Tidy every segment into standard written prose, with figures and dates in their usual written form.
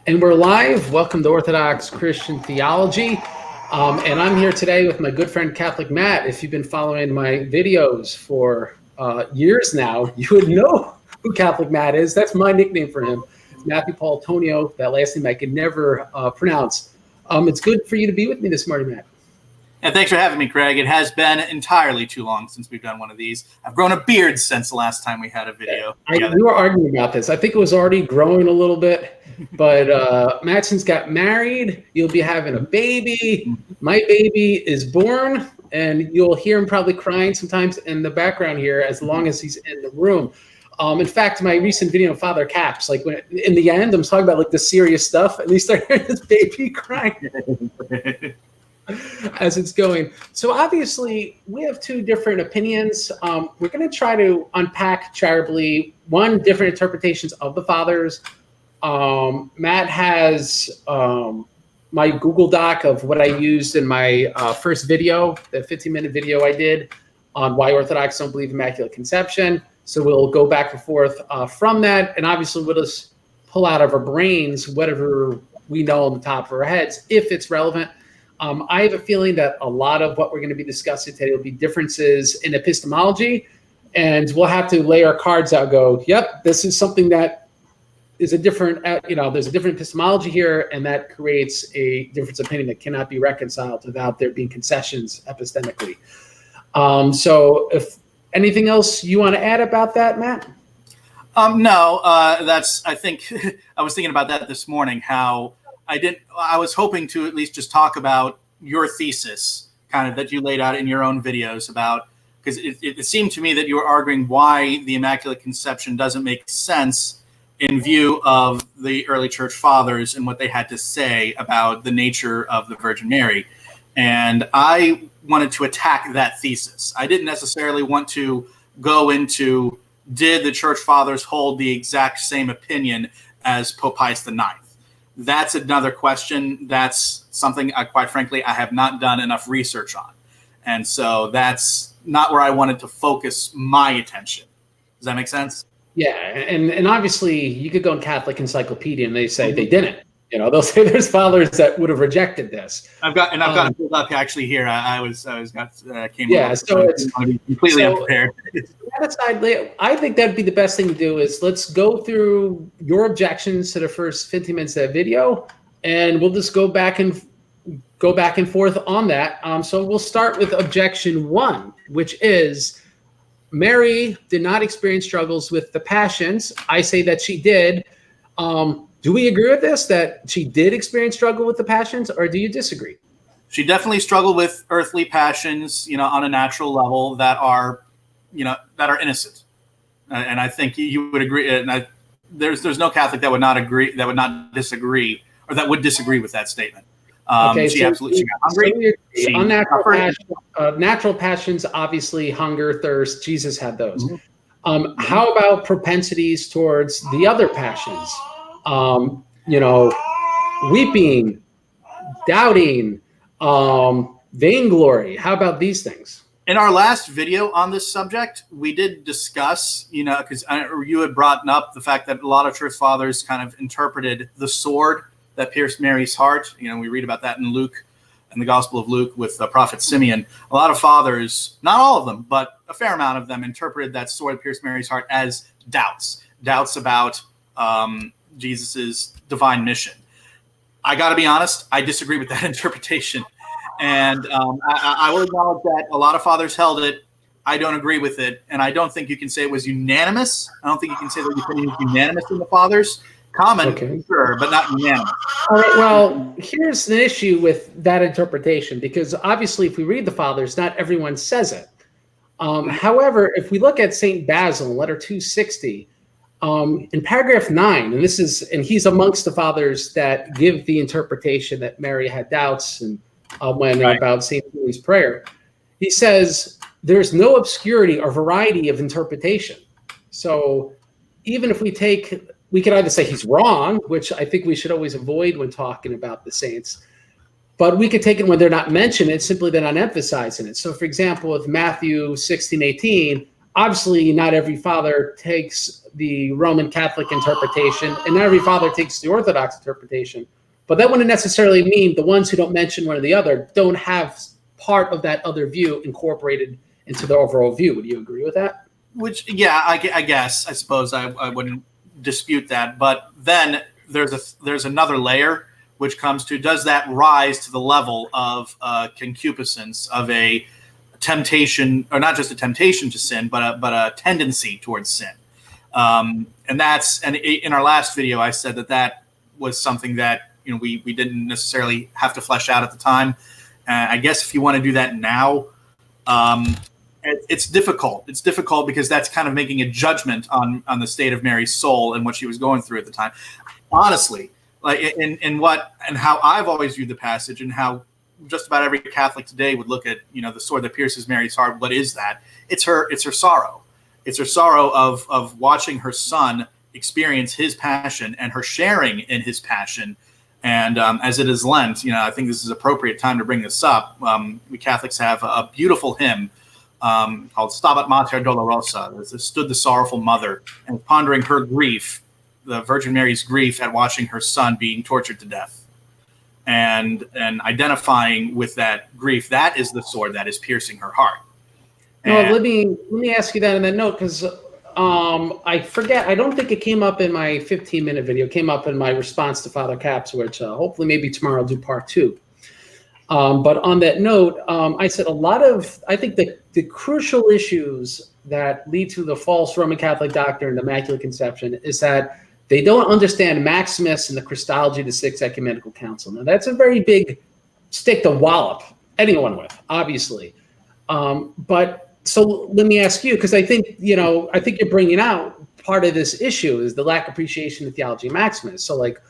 And we're live. Welcome to Orthodox Christian Theology. And I'm here today with my good friend Catholic Matt. If you've been following my videos for years now, you would know who Catholic Matt is. That's my nickname for him. Matthew Paolantonio, that last name I could never pronounce. It's good for you to be with me this morning, Matt. And thanks for having me, Craig. It has been entirely too long since we've done one of these. I've grown a beard since the last time we had a video. We were arguing about this. I think it was already growing a little bit, but Matson's got married. You'll be having a baby. My baby is born, and you'll hear him probably crying sometimes in the background here as long as he's in the room. In fact, my recent video of Father Caps, like when in the end, I'm talking about like the serious stuff, and he started hearing this baby crying as it's going. So obviously, we have two different opinions. We're going to try to unpack charitably different interpretations of the fathers. Matt has my Google Doc of what I used in my first video, the 15-minute video I did on why Orthodox don't believe Immaculate Conception. So we'll go back and forth from that. And obviously, we'll just pull out of our brains whatever we know on the top of our heads, if it's relevant. I have a feeling that a lot of what we're going to be discussing today will be differences in epistemology. And we'll have to lay our cards out, go, yep, this is something that is a different, there's a different epistemology here, and that creates a difference of opinion that cannot be reconciled without there being concessions epistemically. So if anything else you want to add about that, Matt? No, I think I was thinking about that this morning, how I was hoping to at least just talk about your thesis kind of that you laid out in your own videos about, because it seemed to me that you were arguing why the Immaculate Conception doesn't make sense in view of the early church fathers and what they had to say about the nature of the Virgin Mary. And I wanted to attack that thesis. I didn't necessarily want to go into, did the church fathers hold the exact same opinion as Pope Pius IX? That's another question. That's something, quite frankly, I have not done enough research on. And so that's not where I wanted to focus my attention. Does that make sense? Yeah, and obviously you could go in Catholic Encyclopedia and they say they didn't. They'll say there's fathers that would have rejected this. I've got it pulled up actually here. Came. Yeah, so it's completely unprepared. I think that'd be the best thing to do is let's go through your objections to the first 15 minutes of that video, and we'll just go back and forth on that. So we'll start with objection 1, which is Mary did not experience struggles with the passions. I say that she did. Do we agree with this, that she did experience struggle with the passions, or do you disagree? She definitely struggled with earthly passions, on a natural level that are innocent. And I think you would agree. And there's no Catholic that would not agree, that would not disagree, or that would disagree with that statement. She got hungry. Natural passions, obviously, hunger, thirst. Jesus had those. Mm-hmm. How about propensities towards the other passions? Weeping, doubting, vainglory. How about these things? In our last video on this subject, we did discuss, because you had brought up the fact that a lot of church fathers kind of interpreted the sword that pierced Mary's heart. We read about that in Luke, in the Gospel of Luke with the prophet Simeon. A lot of fathers, not all of them, but a fair amount of them interpreted that sword that pierced Mary's heart as doubts about Jesus's divine mission. I got to be honest, I disagree with that interpretation. And I will acknowledge that a lot of fathers held it. I don't agree with it. And I don't think you can say it was unanimous. I don't think you can say that the opinion was unanimous in the fathers. Common, sure, but not unanimous. All right, well, here's the issue with that interpretation, because obviously if we read the fathers, not everyone says it. However, if we look at St. Basil, letter 260, in paragraph 9, and he's amongst the fathers that give the interpretation that Mary had doubts and about St. Mary's prayer, he says there's no obscurity or variety of interpretation. So even if we could either say he's wrong, which I think we should always avoid when talking about the saints, but we could take it when they're not mentioned, it's simply they're not emphasizing it. So for example, with Matthew 16:18, obviously not every father takes the Roman Catholic interpretation, and not every father takes the Orthodox interpretation. But that wouldn't necessarily mean the ones who don't mention one or the other don't have part of that other view incorporated into the overall view. Would you agree with that? Which, yeah, I guess, I suppose I wouldn't dispute that. But then there's another layer, which comes to, does that rise to the level of concupiscence, of a temptation, or not just a temptation to sin, but a tendency towards sin? And in our last video, I said that was something that we didn't necessarily have to flesh out at the time. I guess if you want to do that now, it's difficult. It's difficult because that's kind of making a judgment on the state of Mary's soul and what she was going through at the time. Honestly, like in how I've always viewed the passage, and how just about every Catholic today would look at the sword that pierces Mary's heart. What is that? It's her sorrow. It's her sorrow of watching her son experience his passion, and her sharing in his passion. And as it is Lent, I think this is appropriate time to bring this up. We Catholics have a beautiful hymn called Stabat Mater Dolorosa. Stood the sorrowful mother, and pondering her grief, the Virgin Mary's grief at watching her son being tortured to death, and identifying with that grief. That is the sword that is piercing her heart. Well, let me ask you that in that note, because I forget. I don't think it came up in my 15-minute video. It came up in my response to Father Capps, which hopefully maybe tomorrow I'll do part 2. But on that note, I said I think the crucial issues that lead to the false Roman Catholic doctrine, the Immaculate Conception, is that they don't understand Maximus and the Christology of the Sixth Ecumenical Council. Now, that's a very big stick to wallop anyone with, obviously. But so let me ask you, because I think you're bringing out part of this issue is the lack of appreciation of the theology of Maximus. So, like,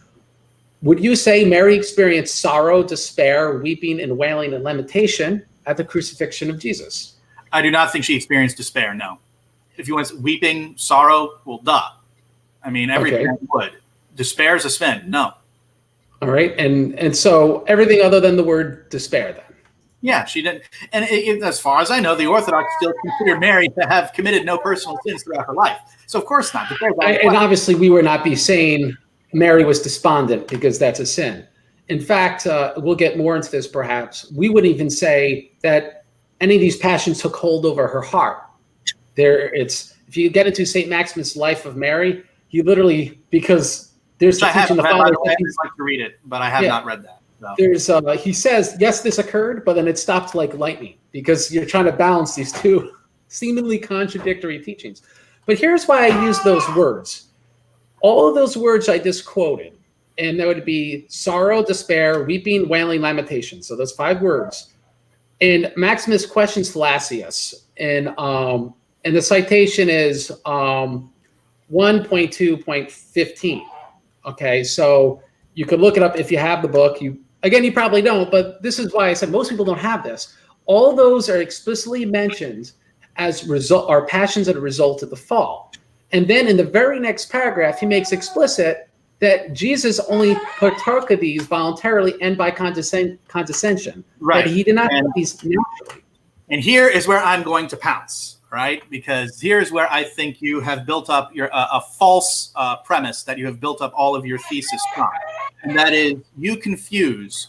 would you say Mary experienced sorrow, despair, weeping, and wailing and lamentation at the crucifixion of Jesus? I do not think she experienced despair, no. If you want weeping, sorrow, well, duh. I mean, every parent would. Despair is a sin, no. All right, and so everything other than the word despair, then? Yeah, she didn't. And as far as I know, the Orthodox still consider Mary to have committed no personal sins throughout her life. So, of course not. And obviously, we would not be saying Mary was despondent, because that's a sin. In fact, we'll get more into this perhaps. We wouldn't even say that any of these passions took hold over her heart. If you get into St. Maximus' Life of Mary, he literally, because there's the teaching the Father. I'd like to read it, but I have not read that. So. There's he says, yes, this occurred, but then it stopped like lightning, because you're trying to balance these two seemingly contradictory teachings. But here's why I use those words. All of those words I just quoted, and that would be sorrow, despair, weeping, wailing, lamentation. So those 5 words. And Maximus questions Thalassius, and the citation is 1.2.15. Okay, so you could look it up if you have the book. You probably don't, but this is why I said most people don't have this. All those are explicitly mentioned as passions that are a result of the fall. And then in the very next paragraph, he makes explicit that Jesus only partook of these voluntarily and by condescension. Right. But he did not have these naturally. And here is where I'm going to pounce, right? Because here's where I think you have built up a false premise that you have built up all of your thesis from. And that is, you confuse,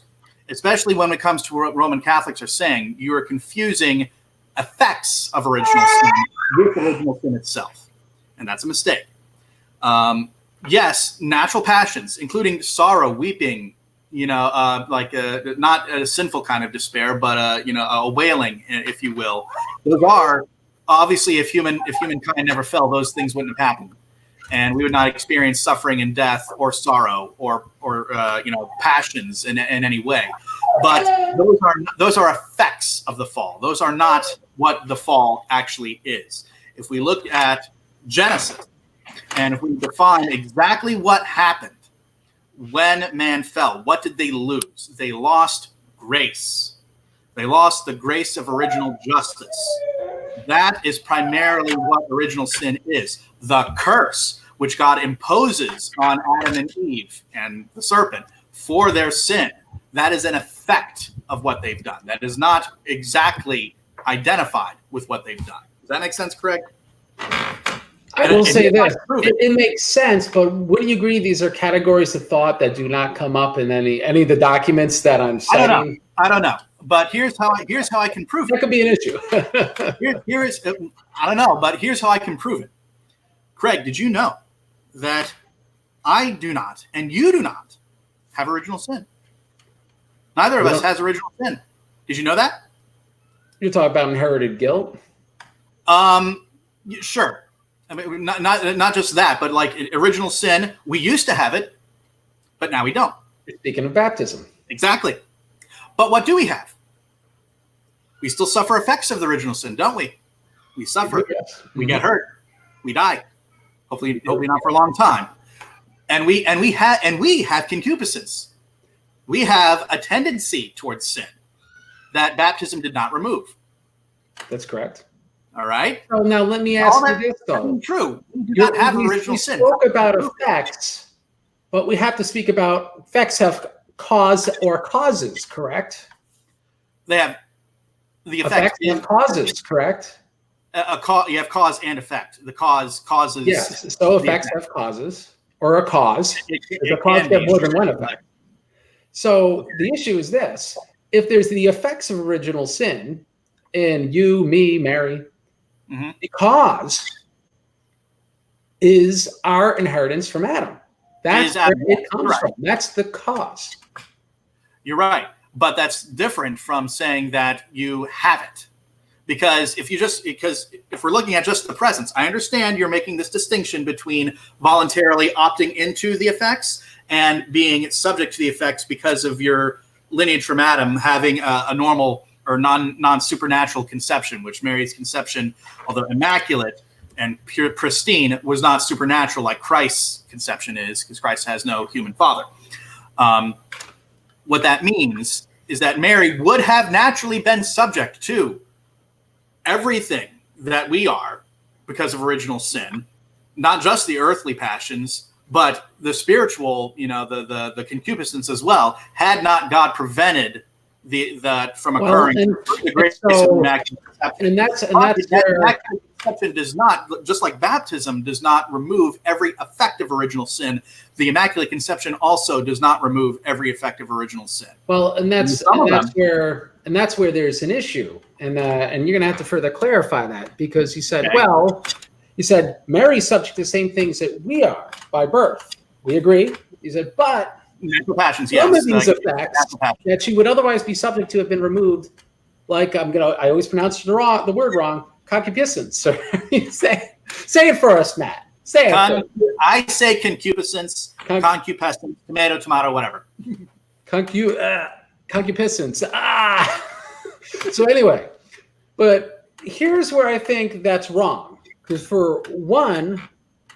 especially when it comes to what Roman Catholics are saying, you are confusing effects of original sin with original sin itself. And that's a mistake. Yes, natural passions, including sorrow, weeping, not a sinful kind of despair, but a wailing, if you will. Those are obviously, if humankind never fell, those things wouldn't have happened, and we would not experience suffering and death or sorrow or passions in any way. But those are effects of the fall. Those are not what the fall actually is. If we look at Genesis, and if we define exactly what happened when man fell, what did they lose? They lost grace. They lost the grace of original justice. That is primarily what original sin is. The curse, which God imposes on Adam and Eve and the serpent for their sin, that is an effect of what they've done. That is not exactly identified with what they've done. Does that make sense, Craig? I will say this. It makes sense, but wouldn't you agree these are categories of thought that do not come up in any of the documents that I'm citing? I don't know. But here's how I can prove it. That could be an issue. I don't know, but here's how I can prove it. Craig, did you know that I do not and you do not have original sin? Neither of us has original sin. Did you know that? You're talking about inherited guilt? Sure. I mean, not just that, but like original sin, we used to have it, but now we don't. You're speaking of baptism. Exactly. But what do we have? We still suffer effects of the original sin, don't we? We suffer. Yes. We get hurt. We die. Hopefully not for a long time. And we have concupiscence. We have a tendency towards sin that baptism did not remove. That's correct. All right. So now let me ask you this, though. True. We do not have original sin. We spoke about effects, but we have to speak about effects have cause or causes, correct? They have the effect have causes, correct? You have cause and effect. The cause causes. Yes. So effects have causes or a cause. A cause can have more than one effect. So the issue is this: if there's the effects of original sin in you, me, Mary, the cause is our inheritance from Adam. That's where it comes from. That's the cause. You're right. But that's different from saying that you have it. Because if we're looking at just the presence, I understand you're making this distinction between voluntarily opting into the effects and being subject to the effects because of your lineage from Adam having a normal or non-supernatural conception, which Mary's conception, although immaculate and pure pristine, was not supernatural like Christ's conception is, because Christ has no human father. What that means is that Mary would have naturally been subject to everything that we are because of original sin, not just the earthly passions, but the spiritual, the concupiscence as well, had not God prevented that from occurring. The grace of immaculate conception. And that's where immaculate conception does not, just like baptism does not remove every effect of original sin, the Immaculate Conception also does not remove every effect of original sin. Well, and that's where there's an issue, and you're going to have to further clarify that, because he said, he said Mary's subject to the same things that we are by birth. We agree. He said, but natural passions, some of these effects that she would otherwise be subject to have been removed. Like I always pronounce the word wrong. Concupiscence. So say it for us, Matt. Say it. I say concupiscence, concupiscence, tomato, whatever. Concupiscence. So anyway, but here's where I think that's wrong. Because for one,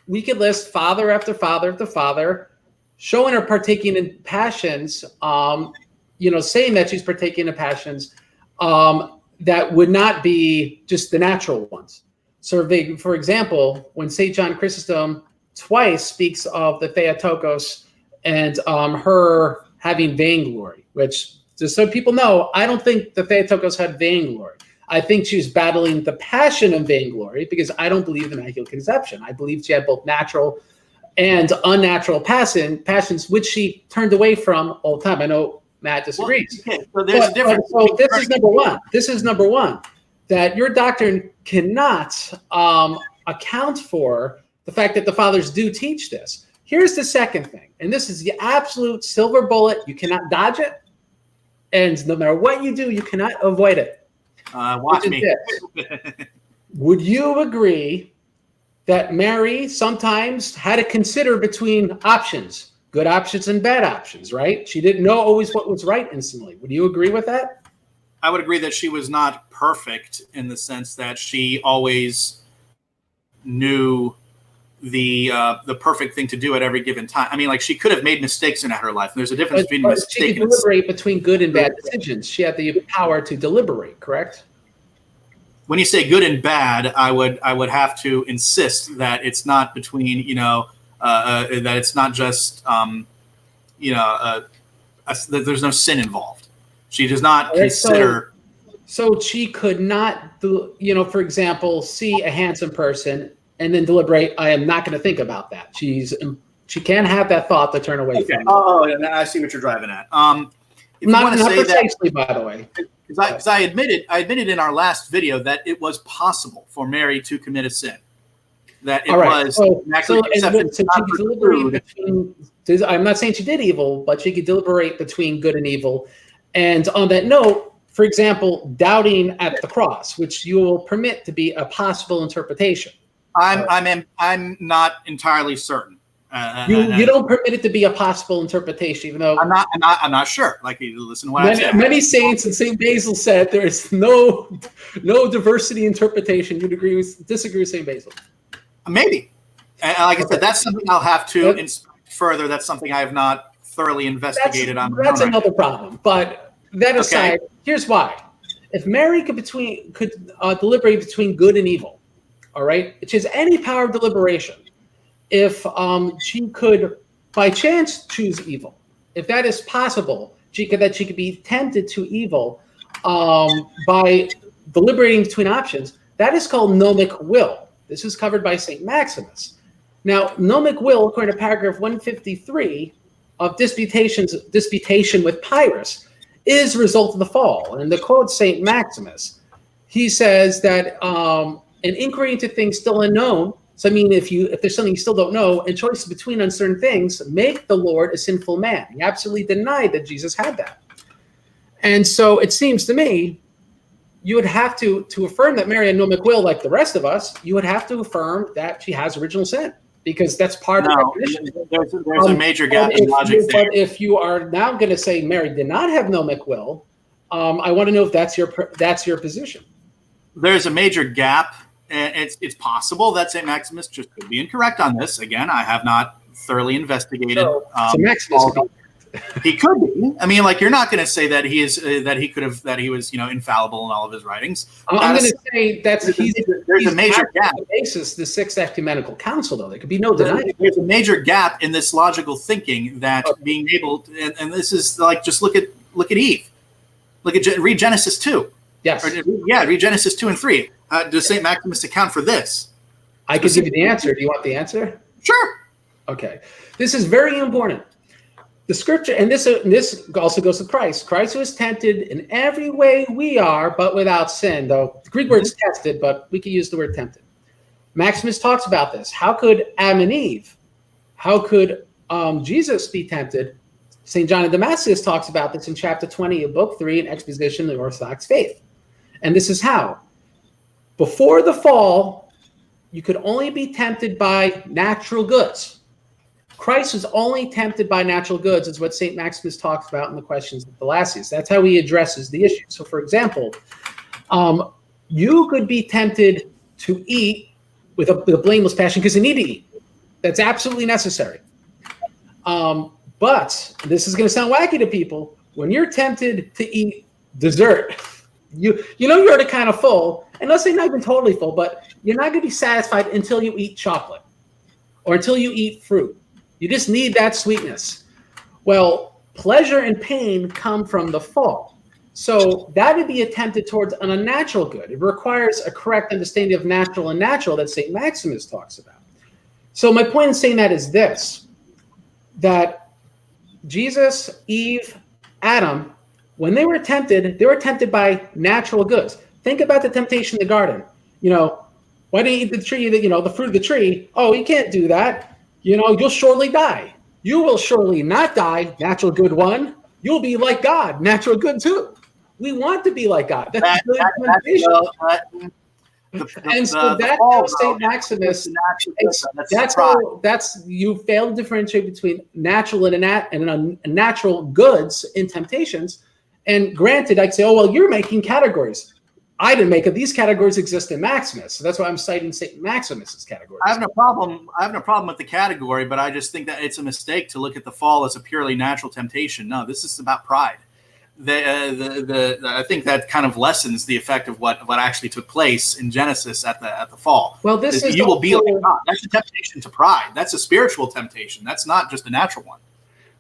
we could list father after father after father, showing her partaking in passions, saying that she's partaking in passions, that would not be just the natural ones. So, for example, when St. John Chrysostom twice speaks of the Theotokos and her having vainglory, which, just so people know, I don't think the Theotokos had vainglory. I think she was battling the passion of vainglory, because I don't believe in Immaculate Conception. I believe she had both natural and unnatural passions, which she turned away from all the time. I know Matt disagrees. Well, okay. So there's a difference. So this is number one. This is number one, that your doctrine cannot account for the fact that the fathers do teach this. Here's the second thing, and this is the absolute silver bullet. You cannot dodge it, and no matter what you do, you cannot avoid it. Watch me. Would you agree that Mary sometimes had to consider between options, good options and bad options, right? She didn't know always what was right instantly. Would you agree with that? I would agree that she was not perfect in the sense that she always knew the perfect thing to do at every given time. I mean, like, she could have made mistakes in her life. There's a difference between mistakes. She could deliberate between good and bad decisions. She had the power to deliberate, correct? When you say good and bad, I would have to insist that it's not between, that it's not just, that there's no sin involved. She does not consider. So she could not, for example, see a handsome person and then deliberate, I am not going to think about that. She can't have that thought to turn away from. Oh, and I see what you're driving at. If not you want to say precisely, by the way. Because I admitted in our last video that it was possible for Mary to commit a sin. That it was Immaculate Conception. I'm not saying she did evil, but she could deliberate between good and evil. And on that note, for example, doubting at the cross, which you will permit to be a possible interpretation. I'm not entirely certain. You don't permit it to be a possible interpretation, even though I'm not sure. Like, you listen to what I said. Many saints and Saint Basil said there is no diversity interpretation. You'd disagree with Saint Basil? Maybe. And like I said, that's something I'll have to inspect further. That's something I have not thoroughly investigated on. That's another problem. But that aside, here's why: if Mary could deliberate between good and evil, all right, which is any power of deliberation. If she could, by chance, choose evil, if that is possible, she could be tempted to evil by deliberating between options. That is called gnomic will. This is covered by St. Maximus. Now, gnomic will, according to paragraph 153 of Disputation with Pyrrhus, is a result of the fall. And to quote St. Maximus, he says that an inquiry into things still unknown. So, I mean, if there's something you still don't know, and choices between uncertain things make the Lord a sinful man. He absolutely denied that Jesus had that. And so it seems to me, you would have to affirm that Mary had gnomic will like the rest of us, you would have to affirm that she has original sin, because that's part of the definition. There's a major gap in logic there. But if you are now going to say Mary did not have gnomic will, I want to know if that's your position. There's a major gap. And it's possible that St. Maximus just could be incorrect on this. Again, I have not thoroughly investigated. So Maximus he could be. I mean, like, you're not going to say that he was infallible in all of his writings. I'm going to say there's a major gap. The basis, the Sixth Ecumenical Council, though, there could be no denying. There's a major gap in this logical thinking that being able to, and this is like, just look at Eve, read Genesis 2. Yes. Read Genesis 2 and 3. Does St. Maximus account for this? I could give you the answer. Do you want the answer? Sure. Okay. This is very important. The scripture, and this also goes to Christ. Christ was tempted in every way we are, but without sin. Though the Greek word is tested, but we could use the word tempted. Maximus talks about this. How could Adam and Eve? How could Jesus be tempted? St. John of Damascus talks about this in chapter 20 of book 3 in Exposition of the Orthodox Faith. And this is how. Before the fall, you could only be tempted by natural goods. Christ was only tempted by natural goods, is what St. Maximus talks about in the Questions of Thalassius. That's how he addresses the issue. So, for example, you could be tempted to eat with a blameless passion because you need to eat. That's absolutely necessary. But this is going to sound wacky to people. When you're tempted to eat dessert, you know you're already kind of full, and let's say not even totally full, but you're not going to be satisfied until you eat chocolate or until you eat fruit. You just need that sweetness. Well, pleasure and pain come from the fall. So that would be attempted towards an unnatural good. It requires a correct understanding of natural and natural that St. Maximus talks about. So my point in saying that is this, that Jesus, Eve, Adam, when they were tempted by natural goods. Think about the temptation in the garden. Why don't you eat the tree, the fruit of the tree? Oh, you can't do that. You'll surely die. You will surely not die, natural good one. You'll be like God, natural good two. We want to be like God. That's and so that's how St. Maximus, you fail to differentiate between natural and unnatural goods in temptations. And granted, I'd say, oh, well, you're making categories. I didn't make it. These categories exist in Maximus. So that's why I'm citing St. Maximus's categories. I have no problem with the category, but I just think that it's a mistake to look at the fall as a purely natural temptation. No, this is about pride. I think that kind of lessens the effect of what actually took place in Genesis at the fall. Well, this is you will be like God. That's a temptation to pride. That's a spiritual temptation. That's not just a natural one.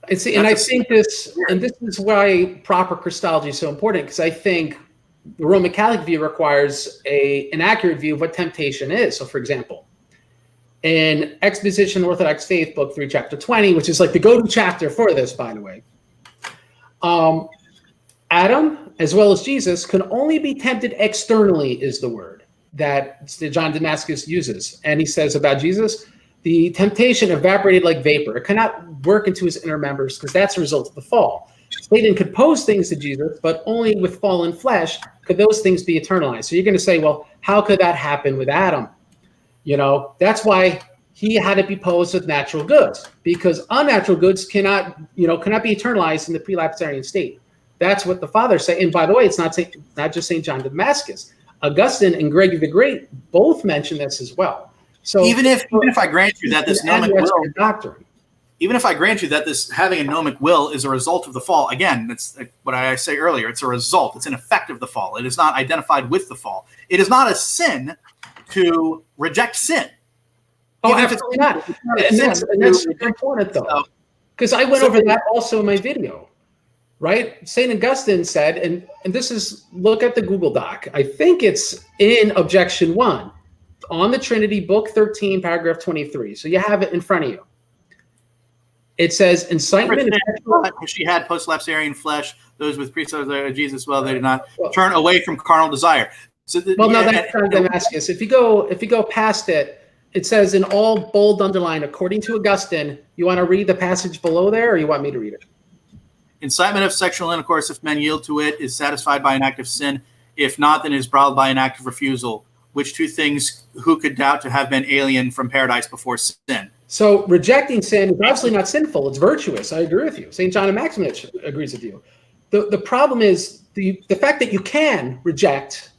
And I think this is why proper Christology is so important, because I think the Roman Catholic view requires an accurate view of what temptation is. So, for example, in Exposition Orthodox Faith, Book 3, Chapter 20, which is like the go-to chapter for this, by the way, Adam, as well as Jesus, can only be tempted externally, is the word that John Damascus uses. And he says about Jesus, the temptation evaporated like vapor. It cannot work into his inner members because that's a result of the fall. Satan could pose things to Jesus, but only with fallen flesh could those things be eternalized. So you're going to say, well, how could that happen with Adam? You know, that's why he had to be posed with natural goods, because unnatural goods cannot be eternalized in the prelapsarian state. That's what the fathers say. And by the way, it's not just St. John Damascus. Augustine and Gregory the Great both mention this as well. So even if I grant you that this gnomic will doctrine, even if I grant you that this having a gnomic will is a result of the fall, again, it's what I say earlier. It's a result. It's an effect of the fall. It is not identified with the fall. It is not a sin to reject sin. Oh, absolutely not. And that's super important, though, because I went over that also in my video, right? St. Augustine said, and this is, look at the Google Doc. I think it's in Objection 1 on the Trinity, Book 13, paragraph 23. So you have it in front of you. It says, incitement. She had post-lapsarian flesh. Those with priesthood of Jesus, well, they did not turn away from carnal desire. So that's John Damascus. If you go past it, it says in all bold underline, according to Augustine. You want to read the passage below there, or you want me to read it? Incitement of sexual intercourse, if men yield to it, is satisfied by an act of sin. If not, then it is brought by an act of refusal. Which two things who could doubt to have been alien from paradise before sin? So rejecting sin is obviously not sinful. It's virtuous. I agree with you. St. John of Maximus agrees with you. The problem is the fact that you can reject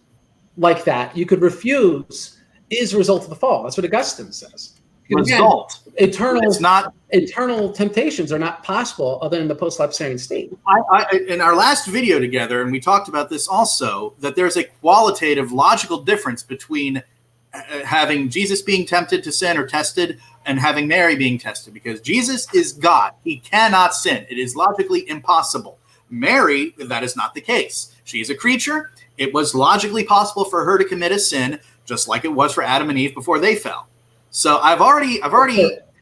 like that, you could refuse, is a result of the fall. That's what Augustine says. Result. Again, eternal temptations are not possible other than the post-lapsarian state. In our last video together, and we talked about this also, that there's a qualitative, logical difference between having Jesus being tempted to sin or tested and having Mary being tested, because Jesus is God. He cannot sin. It is logically impossible. Mary, that is not the case. She is a creature. It was logically possible for her to commit a sin, just like it was for Adam and Eve before they fell. So I've already.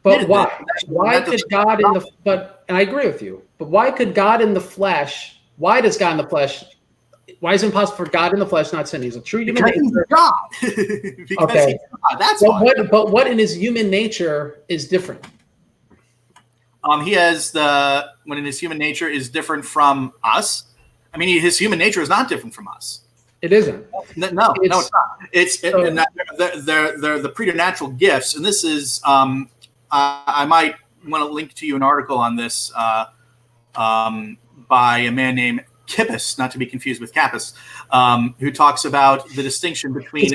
But why? Why could God in the? But and I agree with you. But why could God in the flesh? Why does God in the flesh? Why is it impossible for God in the flesh not sin? He's a true human nature. He's God. Because okay. He's God. That's why. But what in his human nature is different? He has when in his human nature is different from us. I mean, his human nature is not different from us. It isn't. No, it's not. They're the preternatural gifts, and this is. I might want to link to you an article on this by a man named Kippis, not to be confused with Capus, who talks about the distinction between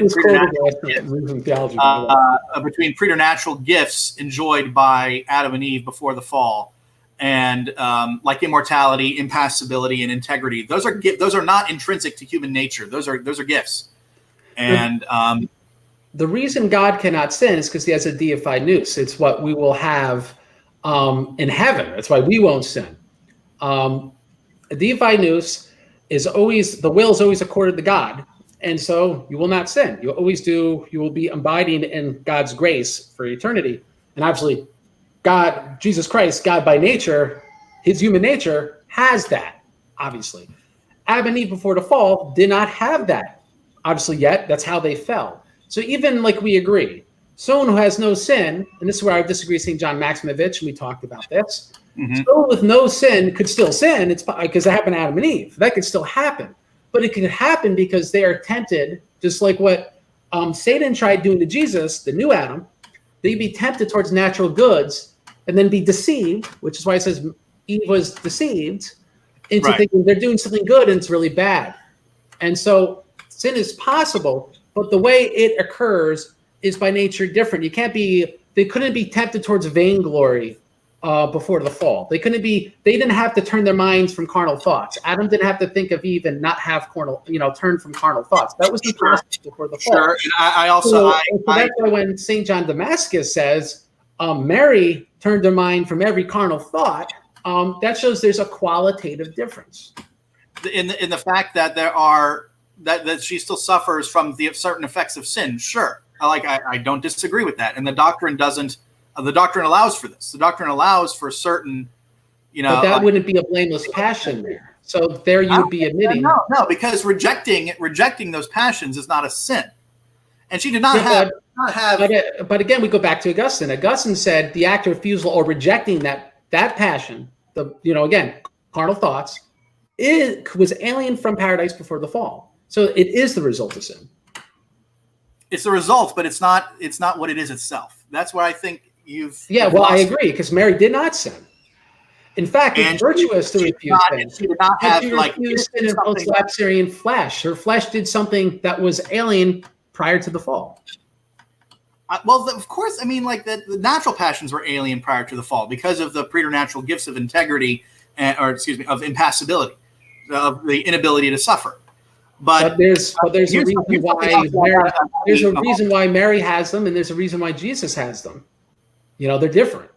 preternatural gifts enjoyed by Adam and Eve before the fall, and like immortality, impassibility, and integrity. Those are not intrinsic to human nature. Those are gifts. And the reason God cannot sin is because he has a deified nous. It's what we will have in heaven. That's why we won't sin. A deified nous is always, the will is always accorded to God. And so you will not sin. You will be abiding in God's grace for eternity. And obviously God, Jesus Christ, God by nature, his human nature has that, obviously. Adam and Eve before the fall did not have that, obviously, yet. That's how they fell. So even like we agree, someone who has no sin, and this is where I disagree with St. John Maximovich, and we talked about this, someone with no sin could still sin. It's because it happened to Adam and Eve. That could still happen. But it could happen because they are tempted, just like what Satan tried doing to Jesus, the new Adam. They'd be tempted towards natural goods and then be deceived, which is why it says Eve was deceived into thinking they're doing something good and it's really bad. And so sin is possible, but the way it occurs is by nature different. They couldn't be tempted towards vainglory before the fall. They didn't have to turn their minds from carnal thoughts. Adam didn't have to think of Eve and not have turn from carnal thoughts. That was impossible before the fall. Sure. And that's why when St. John Damascus says Mary turned her mind from every carnal thought, that shows there's a qualitative difference. In the fact that there are that she still suffers from the certain effects of sin. Sure, I don't disagree with that, and the doctrine doesn't. The doctrine allows for this. The doctrine allows for certain, But that wouldn't be a blameless passion there. So there you would be admitting. No, because rejecting those passions is not a sin, and she did not have. But again, we go back to Augustine. Augustine said the act of refusal or rejecting that passion, again, carnal thoughts, it was alien from paradise before the fall. So it is the result of sin. It's the result, but it's not what it is itself. That's where I think I agree, because Mary did not sin. In fact, it's virtuous to refuse sin. She did not have refused sin in post-lapsarian flesh. Her flesh did something that was alien prior to the fall. Well, of course, the natural passions were alien prior to the fall because of the preternatural gifts of integrity, of impassibility, of the inability to suffer. But there's a reason why Mary has them, and there's a reason why Jesus has them. They're different.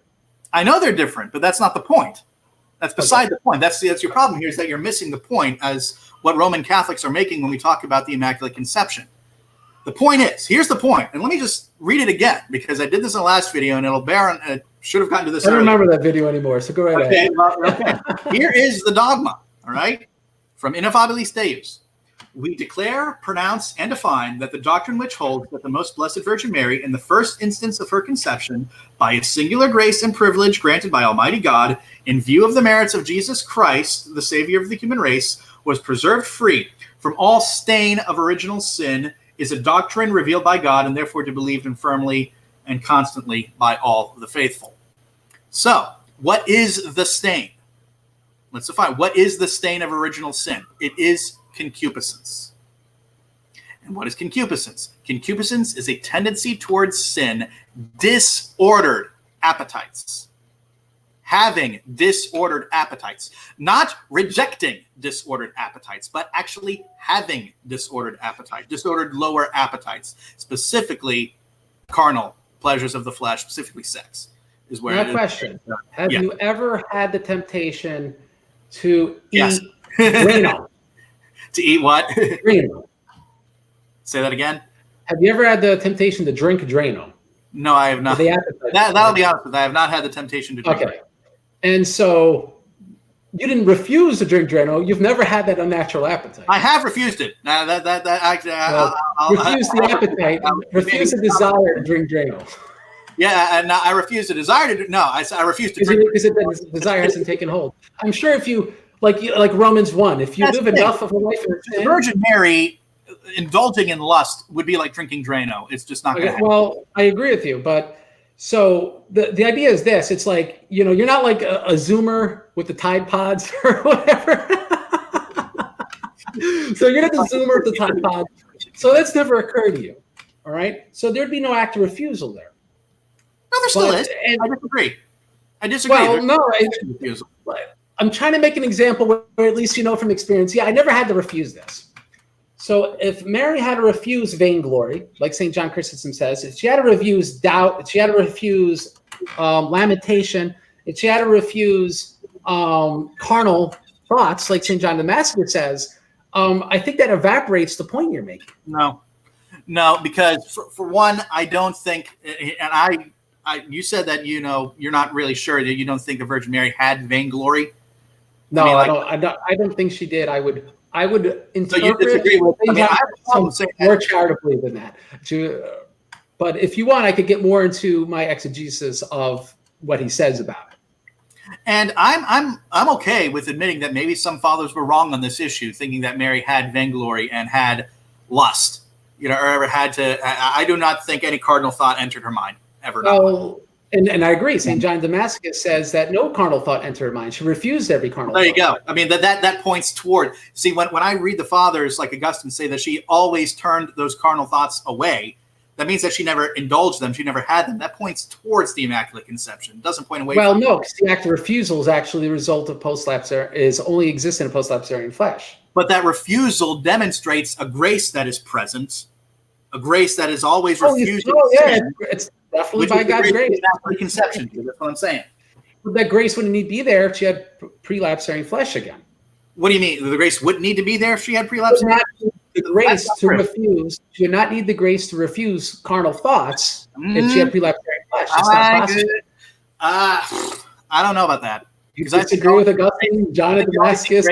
I know they're different, but that's not the point. That's beside the point. That's your problem here, is that you're missing the point as what Roman Catholics are making when we talk about the Immaculate Conception. The point is, here's the point, and let me just read it again, because I did this in the last video, and it'll bear on. Should have gotten to this. I don't remember that video anymore, so go right ahead. Okay. Here is the dogma, all right, from Ineffabilis Deus. We declare, pronounce, and define that the doctrine which holds that the Most Blessed Virgin Mary, in the first instance of her conception, by a singular grace and privilege granted by Almighty God, in view of the merits of Jesus Christ, the Savior of the human race, was preserved free from all stain of original sin, is a doctrine revealed by God, and therefore to be believed in firmly and constantly by all the faithful. So, what is the stain? Let's define. What is the stain of original sin? It is concupiscence. And what is concupiscence? Concupiscence is a tendency towards sin, disordered appetites. Having disordered appetites. Not rejecting disordered appetites, but actually having disordered appetite, disordered lower appetites, specifically carnal pleasures of the flesh, specifically sex. Is where my question. Have you ever had the temptation to eat Drano? To eat what? Drano. Say that again. Have you ever had the temptation to drink Drano? No, I have not. That'll be honest with you. I have not had the temptation to drink. Okay. And so you didn't refuse to drink Drano. You've never had that unnatural appetite. I have refused it. Refuse the appetite. Refuse the desire to drink Drano. Yeah, and I refuse the desire to. No, I refuse to drink. Because the desire hasn't taken hold. I'm sure if you like Romans 1, if you live enough of a life in sin, Virgin Mary indulging in lust would be like drinking Drano. It's just not going to happen. Well, I agree with you, but so the idea is this: it's like you're not like a Zoomer with the Tide Pods or whatever. So you're not the Zoomer with the Tide Pods. So that's never occurred to you, all right? So there'd be no act of refusal there. No, there still is. I disagree. Well, no, I'm trying to make an example where at least from experience. Yeah, I never had to refuse this. So if Mary had to refuse vainglory, like St. John Chrysostom says, if she had to refuse doubt, if she had to refuse lamentation, if she had to refuse carnal thoughts, like St. John Damascus says, I think that evaporates the point you're making. No, because for one, I don't think, and you said that you're not really sure that you don't think the Virgin Mary had vainglory. No, I don't think she did. I would interpret. So you disagree with? I have a problem saying more charitably than that. But if you want, I could get more into my exegesis of what he says about it. And I'm okay with admitting that maybe some fathers were wrong on this issue, thinking that Mary had vainglory and had lust, or ever had to. I do not think any cardinal thought entered her mind ever. Well, and I agree. St. John Damascus says that no carnal thought entered her mind. She refused every carnal thought. There you go. I mean, that points toward. See, when I read the fathers like Augustine say that she always turned those carnal thoughts away, that means that she never indulged them. She never had them. That points towards the Immaculate Conception. It doesn't point away. Well, no, because the act of refusal is actually the result of only exists in a post-lapsarian flesh. But that refusal demonstrates a grace that is present, a grace that is always refused. It's definitely by God's grace. Immaculate Conception. That's what I'm saying. But that grace wouldn't need to be there if she had pre-lapsarian flesh again. What do you mean? The grace wouldn't need to be there if she had prelapse? The grace to refuse. She would not need the grace to refuse carnal thoughts if she had prelapsarian flesh. It's not possible. I don't know about that. Because I disagree with Augustine, John of Damascus.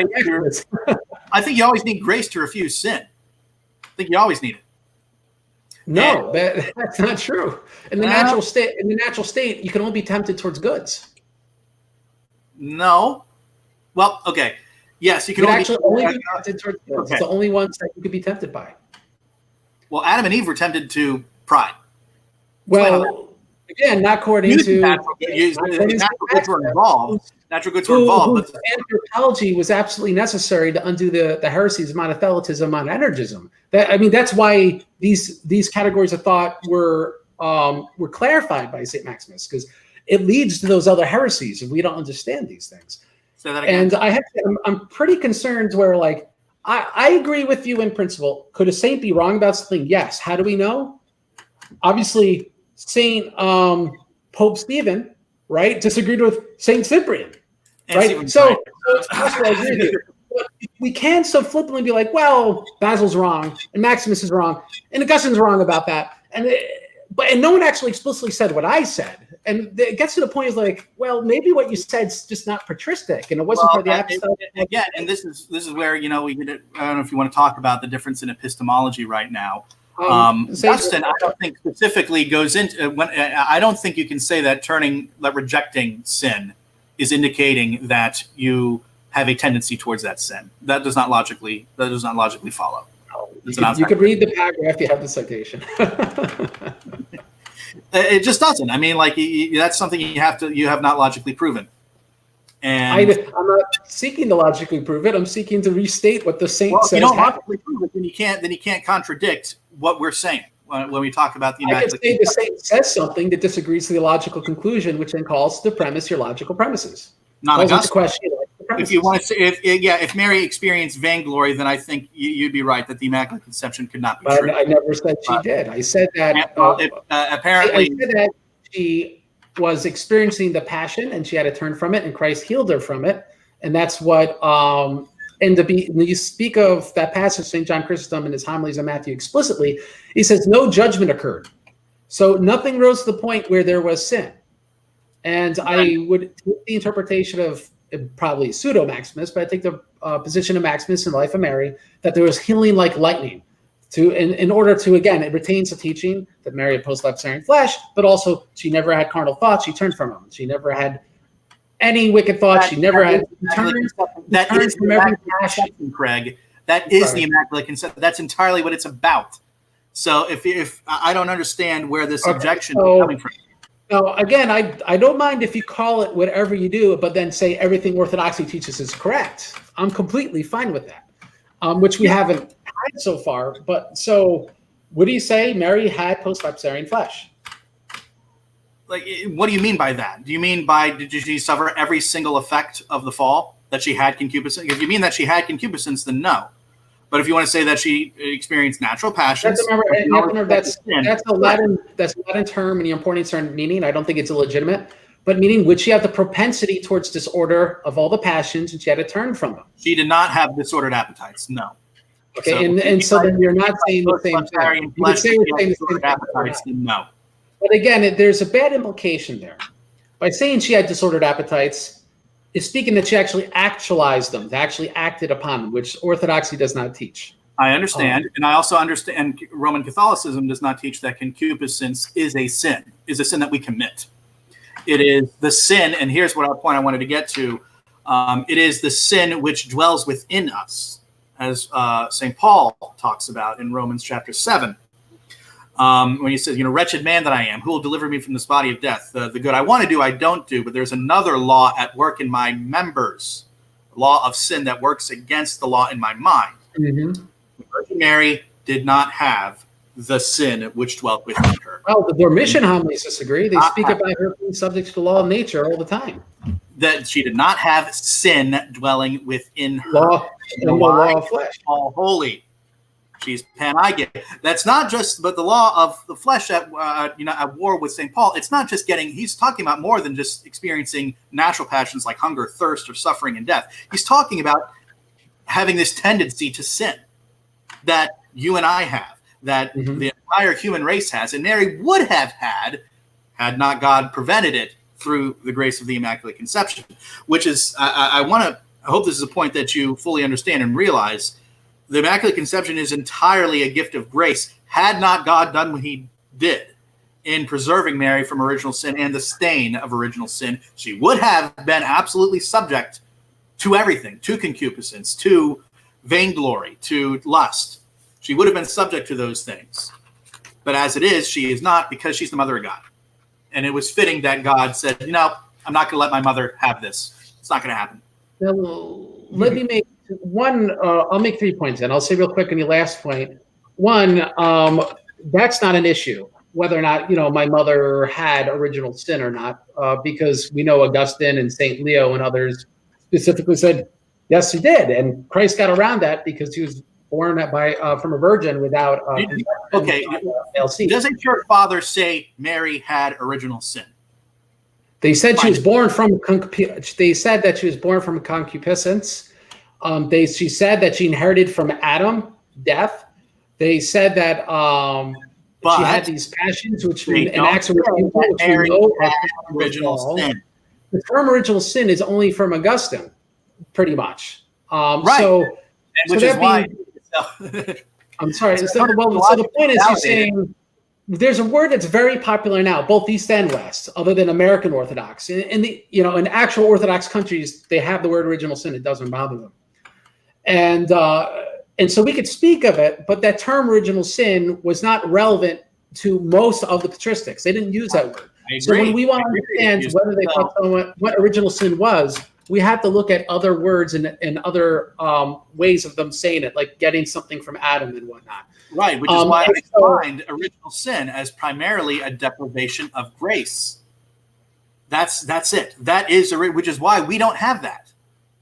I think you always need grace to refuse sin. I think you always need it. No, that's not true. In the natural state, you can only be tempted towards goods. No. Well, okay. Yes, you can only be tempted towards goods. Okay. It's the only ones that you could be tempted by. Well, Adam and Eve were tempted to pride. Well, again, not according to natural goods were involved. Natural goods were involved. But anthropology was absolutely necessary to undo the heresies of monothelitism, monoenergism. That's why these categories of thought were clarified by St. Maximus, because it leads to those other heresies if we don't understand these things. Say that again. And I'm pretty concerned where, like, I agree with you in principle. Could a saint be wrong about something? Yes. How do we know? Obviously, Saint Pope Stephen, right, disagreed with Saint Cyprian, right? So I agree with you. We can so flippantly be like, well, Basil's wrong and Maximus is wrong and Augustine's wrong about that, and no one actually explicitly said what I said. And it gets to the point is like, well, maybe what you said's just not patristic, and it wasn't for the apostolic. Again, and this is where I don't know if you want to talk about the difference in epistemology right now. Augustine, I don't think specifically goes into I don't think you can say that rejecting sin is indicating that you have a tendency towards that sin. That does not logically follow. You could read the paragraph. You have the citation. It just doesn't. I mean, like, that's something you have not logically proven. And I'm not seeking to logically prove it. I'm seeking to restate what the saint says. If you don't logically prove it, then you can't contradict what we're saying when we talk about the Immaculate. I can say the saint says something that disagrees with the logical conclusion, which then calls to premise your logical premises. Not a question. If you want to say, if Mary experienced vainglory, then I think you'd be right that the Immaculate Conception could not be true. I never said she did. I said that apparently I said that she was experiencing the passion and she had to turn from it, and Christ healed her from it, and that's what. And you speak of that passage, St. John Chrysostom in his homilies on Matthew explicitly. He says no judgment occurred, so nothing rose to the point where there was sin. And I would take the interpretation of probably pseudo Maximus, but I take the position of Maximus in the Life of Mary that there was healing like lightning. In order to, again, it retains the teaching that Mary had post-lapsarian flesh, but also she never had carnal thoughts. She turned from them. She never had any wicked thoughts. She never had that is from every passion, Craig. That is the Immaculate Conception. That's entirely what it's about. So if I don't understand where this objection is coming from. Now, again, I don't mind if you call it whatever you do, but then say everything Orthodoxy teaches is correct. I'm completely fine with that, which we haven't had so far. But so, what do you say? Mary had post-lapsarian flesh. Like, what do you mean by that? Do you mean did she suffer every single effect of the fall, that she had concupiscence? If you mean that she had concupiscence, then no. But if you want to say that she experienced natural passions, that's a Latin term, and the importance of meaning. I don't think it's illegitimate, but meaning would she have the propensity towards disorder of all the passions, and she had to turn from them? She did not have disordered appetites. No. Okay, so then you're not saying the same thing. You would say we're saying the same appetites, no. But again, there's a bad implication there. By saying she had disordered appetites, is speaking that she actually actualized them, actually acted upon them, which Orthodoxy does not teach. I understand, and I also understand Roman Catholicism does not teach that concupiscence is a sin that we commit. It is the sin, and here's what point I wanted to get to. It is the sin which dwells within us, as St. Paul talks about in Romans chapter 7. When he says, wretched man that I am, who will deliver me from this body of death? The good I want to do, I don't do, but there's another law at work in my members, law of sin that works against the law in my mind. Mm-hmm. The Virgin Mary did not have the sin which dwelt within her. Well, the Dormition homilies disagree. They speak about her being subject to the law of nature all the time. That she did not have sin dwelling within her. Law of flesh. All holy. She's panegyric. That's not just, but the law of the flesh at war with St. Paul. It's not just he's talking about more than just experiencing natural passions like hunger, thirst, or suffering and death. He's talking about having this tendency to sin that you and I have, that the entire human race has, and Mary would have had not God prevented it through the grace of the Immaculate Conception, which is, I hope this is a point that you fully understand and realize. The Immaculate Conception is entirely a gift of grace. Had not God done what he did in preserving Mary from original sin and the stain of original sin, she would have been absolutely subject to everything, to concupiscence, to vainglory, to lust. She would have been subject to those things. But as it is, she is not, because she's the mother of God. And it was fitting that God said, I'm not going to let my mother have this. It's not going to happen. Now, let me make I'll make 3 points, and I'll say real quick on your last point. One, that's not an issue, whether or not, my mother had original sin or not, because we know Augustine and St. Leo and others specifically said, yes, she did. And Christ got around that because he was born from a virgin without LC. Doesn't your father say Mary had original sin? They said she was born from concupiscence. She said that she inherited from Adam death. They said that she had these passions, which in Acts of Mary had original sin. The term original sin is only from Augustine, pretty much. Right. Which is why. I'm sorry. So the point is, you're saying there's a word that's very popular now, both East and West, other than American Orthodox. In actual Orthodox countries, they have the word original sin. It doesn't bother them. And so we could speak of it, but that term original sin was not relevant to most of the patristics. They didn't use that word. So when we want to understand whether they thought what original sin was, we have to look at other words and other ways of them saying it, like getting something from Adam and whatnot. Right, which is why I defined original sin as primarily a deprivation of grace. That's it. That is, which is why we don't have that.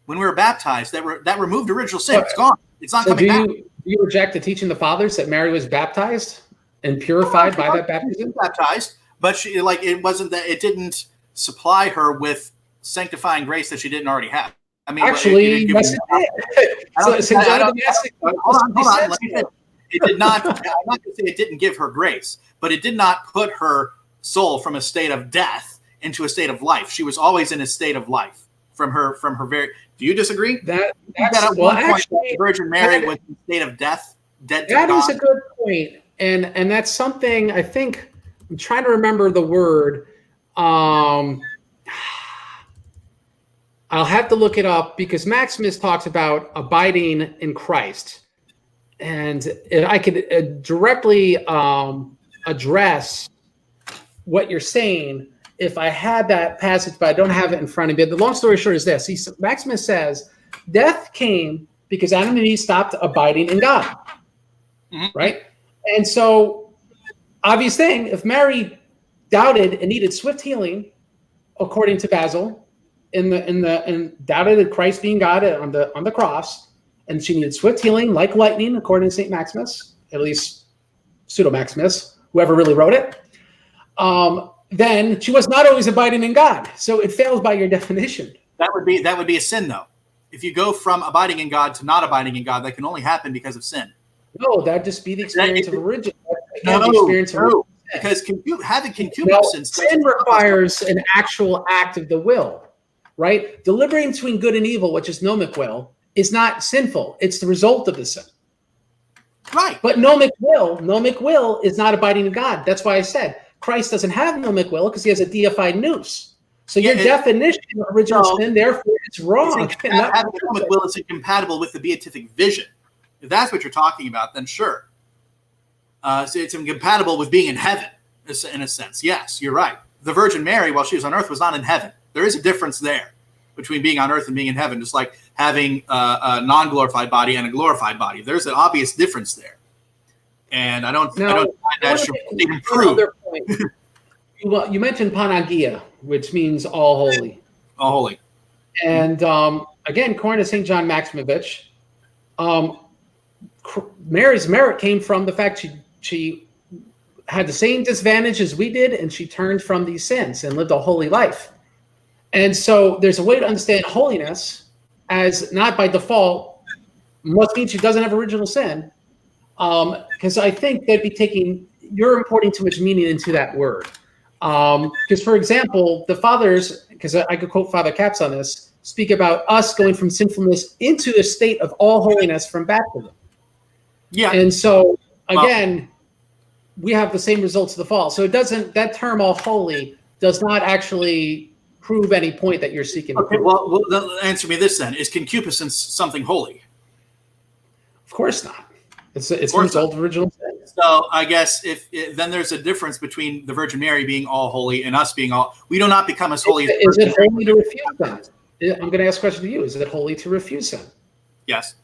When we were baptized, that removed original sin. It's gone. It's not coming back. Do you reject the teaching of the fathers that Mary was baptized and purified by that baptism? Baptized, but she it wasn't that it didn't supply her with sanctifying grace that she didn't already have. I mean, actually, yes, it did. It did not. I'm not going to say it didn't give her grace, but it did not put her soul from a state of death into a state of life. She was always in a state of life from her very. Do you disagree? Actually, the Virgin Mary was in a state of death. Dead to God. That is a good point, and that's something I think. I'm trying to remember the word. I'll have to look it up because Maximus talks about abiding in Christ. And I could directly address what you're saying if I had that passage, but I don't have it in front of me. The long story short is this. Maximus says, death came because Adam and Eve stopped abiding in God, right? And so, obvious thing, if Mary doubted and needed swift healing, according to Basil, and doubted that Christ being God on the cross, and she needed swift healing like lightning, according to St. Maximus, at least pseudo-Maximus, whoever really wrote it, then she was not always abiding in God. So it fails by your definition. That would be a sin, though. If you go from abiding in God to not abiding in God, that can only happen because of sin. No, that'd just be the experience of origin. Because having concupiscence. Sin requires an actual act of the will, right? Deliberating between good and evil, which is gnomic will, is not sinful. It's the result of the sin. Right. But gnomic will is not abiding in God. That's why I said Christ doesn't have gnomic will because he has a deified nous. So your definition of original sin, therefore, it's wrong. Having gnomic will is incompatible with the beatific vision. If that's what you're talking about, then sure. So it's incompatible with being in heaven, in a sense. Yes, you're right. The Virgin Mary, while she was on earth, was not in heaven. There is a difference there between being on earth and being in heaven, just like having a non-glorified body and a glorified body. There's an obvious difference there. And I don't find that should improve. Well, you mentioned Panagia, which means all holy. All holy. And again, according to St. John Maximovich, Mary's merit came from the fact she had the same disadvantage as we did, and she turned from these sins and lived a holy life. And so there's a way to understand holiness as not by default must mean she doesn't have original sin. Because I think they'd be you're importing too much meaning into that word. Because, for example, the fathers, because I could quote Father Capps on this, speak about us going from sinfulness into a state of all holiness from baptism. Yeah. And so, again, we have the same results of the fall. So that term all holy does not actually prove any point that you're seeking. Okay, well, answer me this then. Is concupiscence something holy? Of course not. It's a result of original sin. So I guess then there's a difference between the Virgin Mary being all holy and us being all. We do not become as holy. Is it holy to refuse sin? I'm going to ask a question to you. Is it holy to refuse sin? Yes.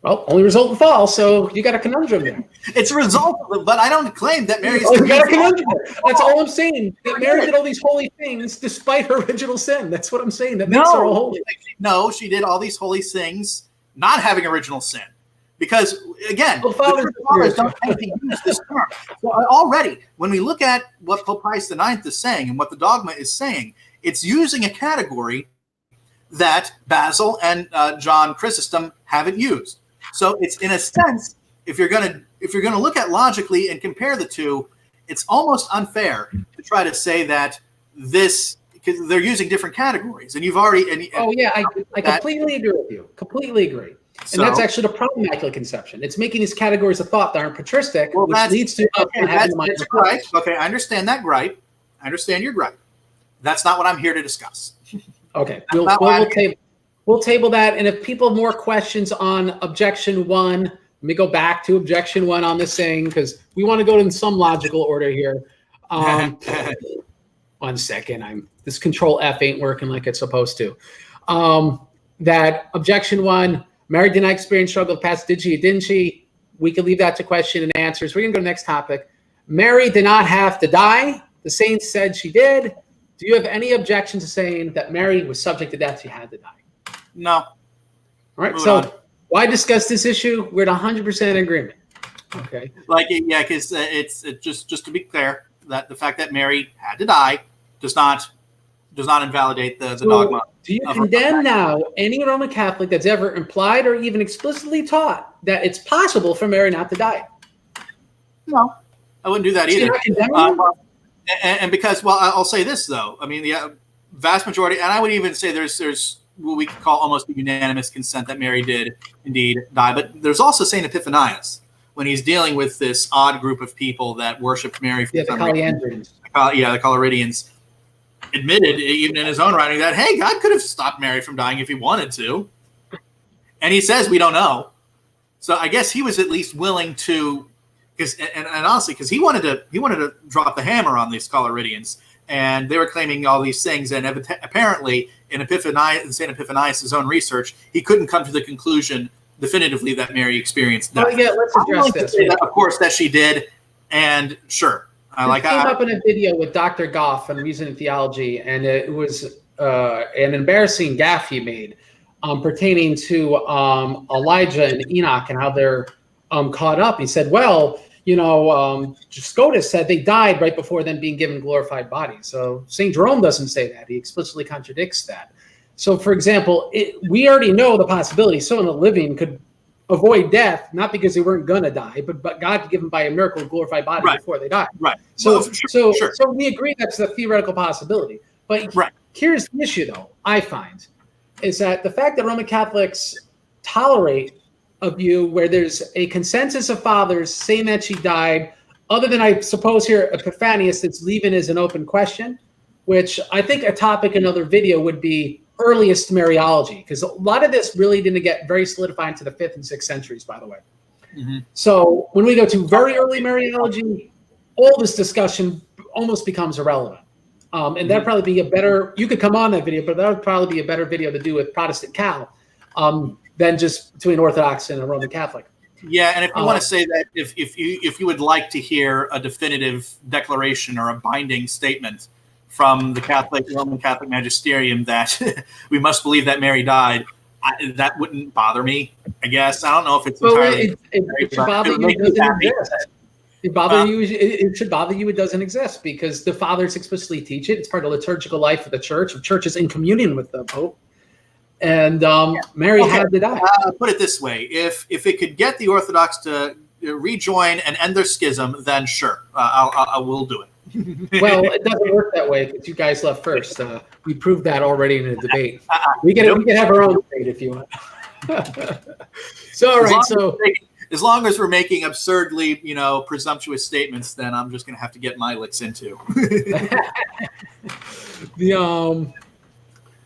Well, only result of the fall, so you got a conundrum there. It's a result of it, but I don't claim that Mary's. You got a conundrum. That's all I'm saying. That Mary did all these holy things despite her original sin. That's what I'm saying. That makes her all holy. No, she did all these holy things not having original sin. Because, again, the fathers don't tend to use this term. So already, when we look at what Pope Pius IX is saying and what the dogma is saying, it's using a category that Basil and John Chrysostom haven't used. So it's, in a sense, if you're gonna look at logically and compare the two, it's almost unfair to try to say that because they're using different categories, and you've already. I completely agree with you. Completely agree. And that's actually the problem with Immaculate Conception. It's making these categories of thought that aren't patristic, which leads to that's right. Okay, I understand that gripe. I understand your gripe. That's not what I'm here to discuss. Okay, we'll table that. And if people have more questions on objection 1, let me go back to objection 1 on this thing, because we want to go in some logical order here. 1 second. This control F ain't working like it's supposed to. That objection 1, Mary did not experience struggle of the past. Did she or didn't she? We can leave that to question and answers. We're going to go to the next topic. Mary did not have to die. The saints said she did. Do you have any objection to saying that Mary was subject to death? She had to die. No. All right. So why discuss this issue? We're at 100% in agreement. Okay. Because it's just to be clear that the fact that Mary had to die does not invalidate the dogma. Do you condemn now any Roman Catholic that's ever implied or even explicitly taught that it's possible for Mary not to die? No, I wouldn't do that either. And because, I'll say this though. I mean, the vast majority, and I would even say there's what we could call almost a unanimous consent that Mary did indeed die. But there's also Saint Epiphanius when he's dealing with this odd group of people that worshipped Mary. The Paolantonrians. The Coloridians. Admitted, even in his own writing, that, hey, God could have stopped Mary from dying if he wanted to. And he says, we don't know. So I guess he was at least willing to, and honestly, because he wanted to drop the hammer on these Coloridians. And they were claiming all these things. And apparently, in St. Epiphanius' own research, he couldn't come to the conclusion definitively that Mary experienced death. Let's address this. Of course, that she did. And sure. It came up in a video with Dr. Goff on Reason and Theology, and it was an embarrassing gaffe he made pertaining to Elijah and Enoch and how they're caught up. He said, Scotus said they died right before them being given glorified bodies. So St. Jerome doesn't say that. He explicitly contradicts that. So, for example, we already know the possibility someone living could avoid death, not because they weren't going to die, but God could give them by a miracle a glorified body before they die. Right. So we agree that's a theoretical possibility. But here's the issue, though, I find, is that the fact that Roman Catholics tolerate a view where there's a consensus of fathers saying that she died, other than, I suppose here, Epiphanius that's leaving as an open question, which I think a topic in another video would be earliest Mariology, because a lot of this really didn't get very solidified into the 5th and 6th centuries, by the way. Mm-hmm. So when we go to very early Mariology, all this discussion almost becomes irrelevant. And that'd probably be you could come on that video, but that would probably be a better video to do with Protestant Cal than just between Orthodox and a Roman Catholic. Yeah, and if you want to say that, if you would like to hear a definitive declaration or a binding statement from the Roman Catholic magisterium that we must believe that Mary died, that wouldn't bother me, I guess. I don't know if it's entirely... It should bother you. It doesn't exist. It should bother you. It doesn't exist because the fathers explicitly teach it. It's part of the liturgical life of the church. The church is in communion with the Pope. and Mary had to die. Put it this way: if it could get the Orthodox to rejoin and end their schism, then sure, I will do it. Well, it doesn't work that way because you guys left first. We proved that already in a debate. We can have our own debate if you want. So, all right. So, as long as we're making absurdly, presumptuous statements, then I'm just going to have to get my licks into.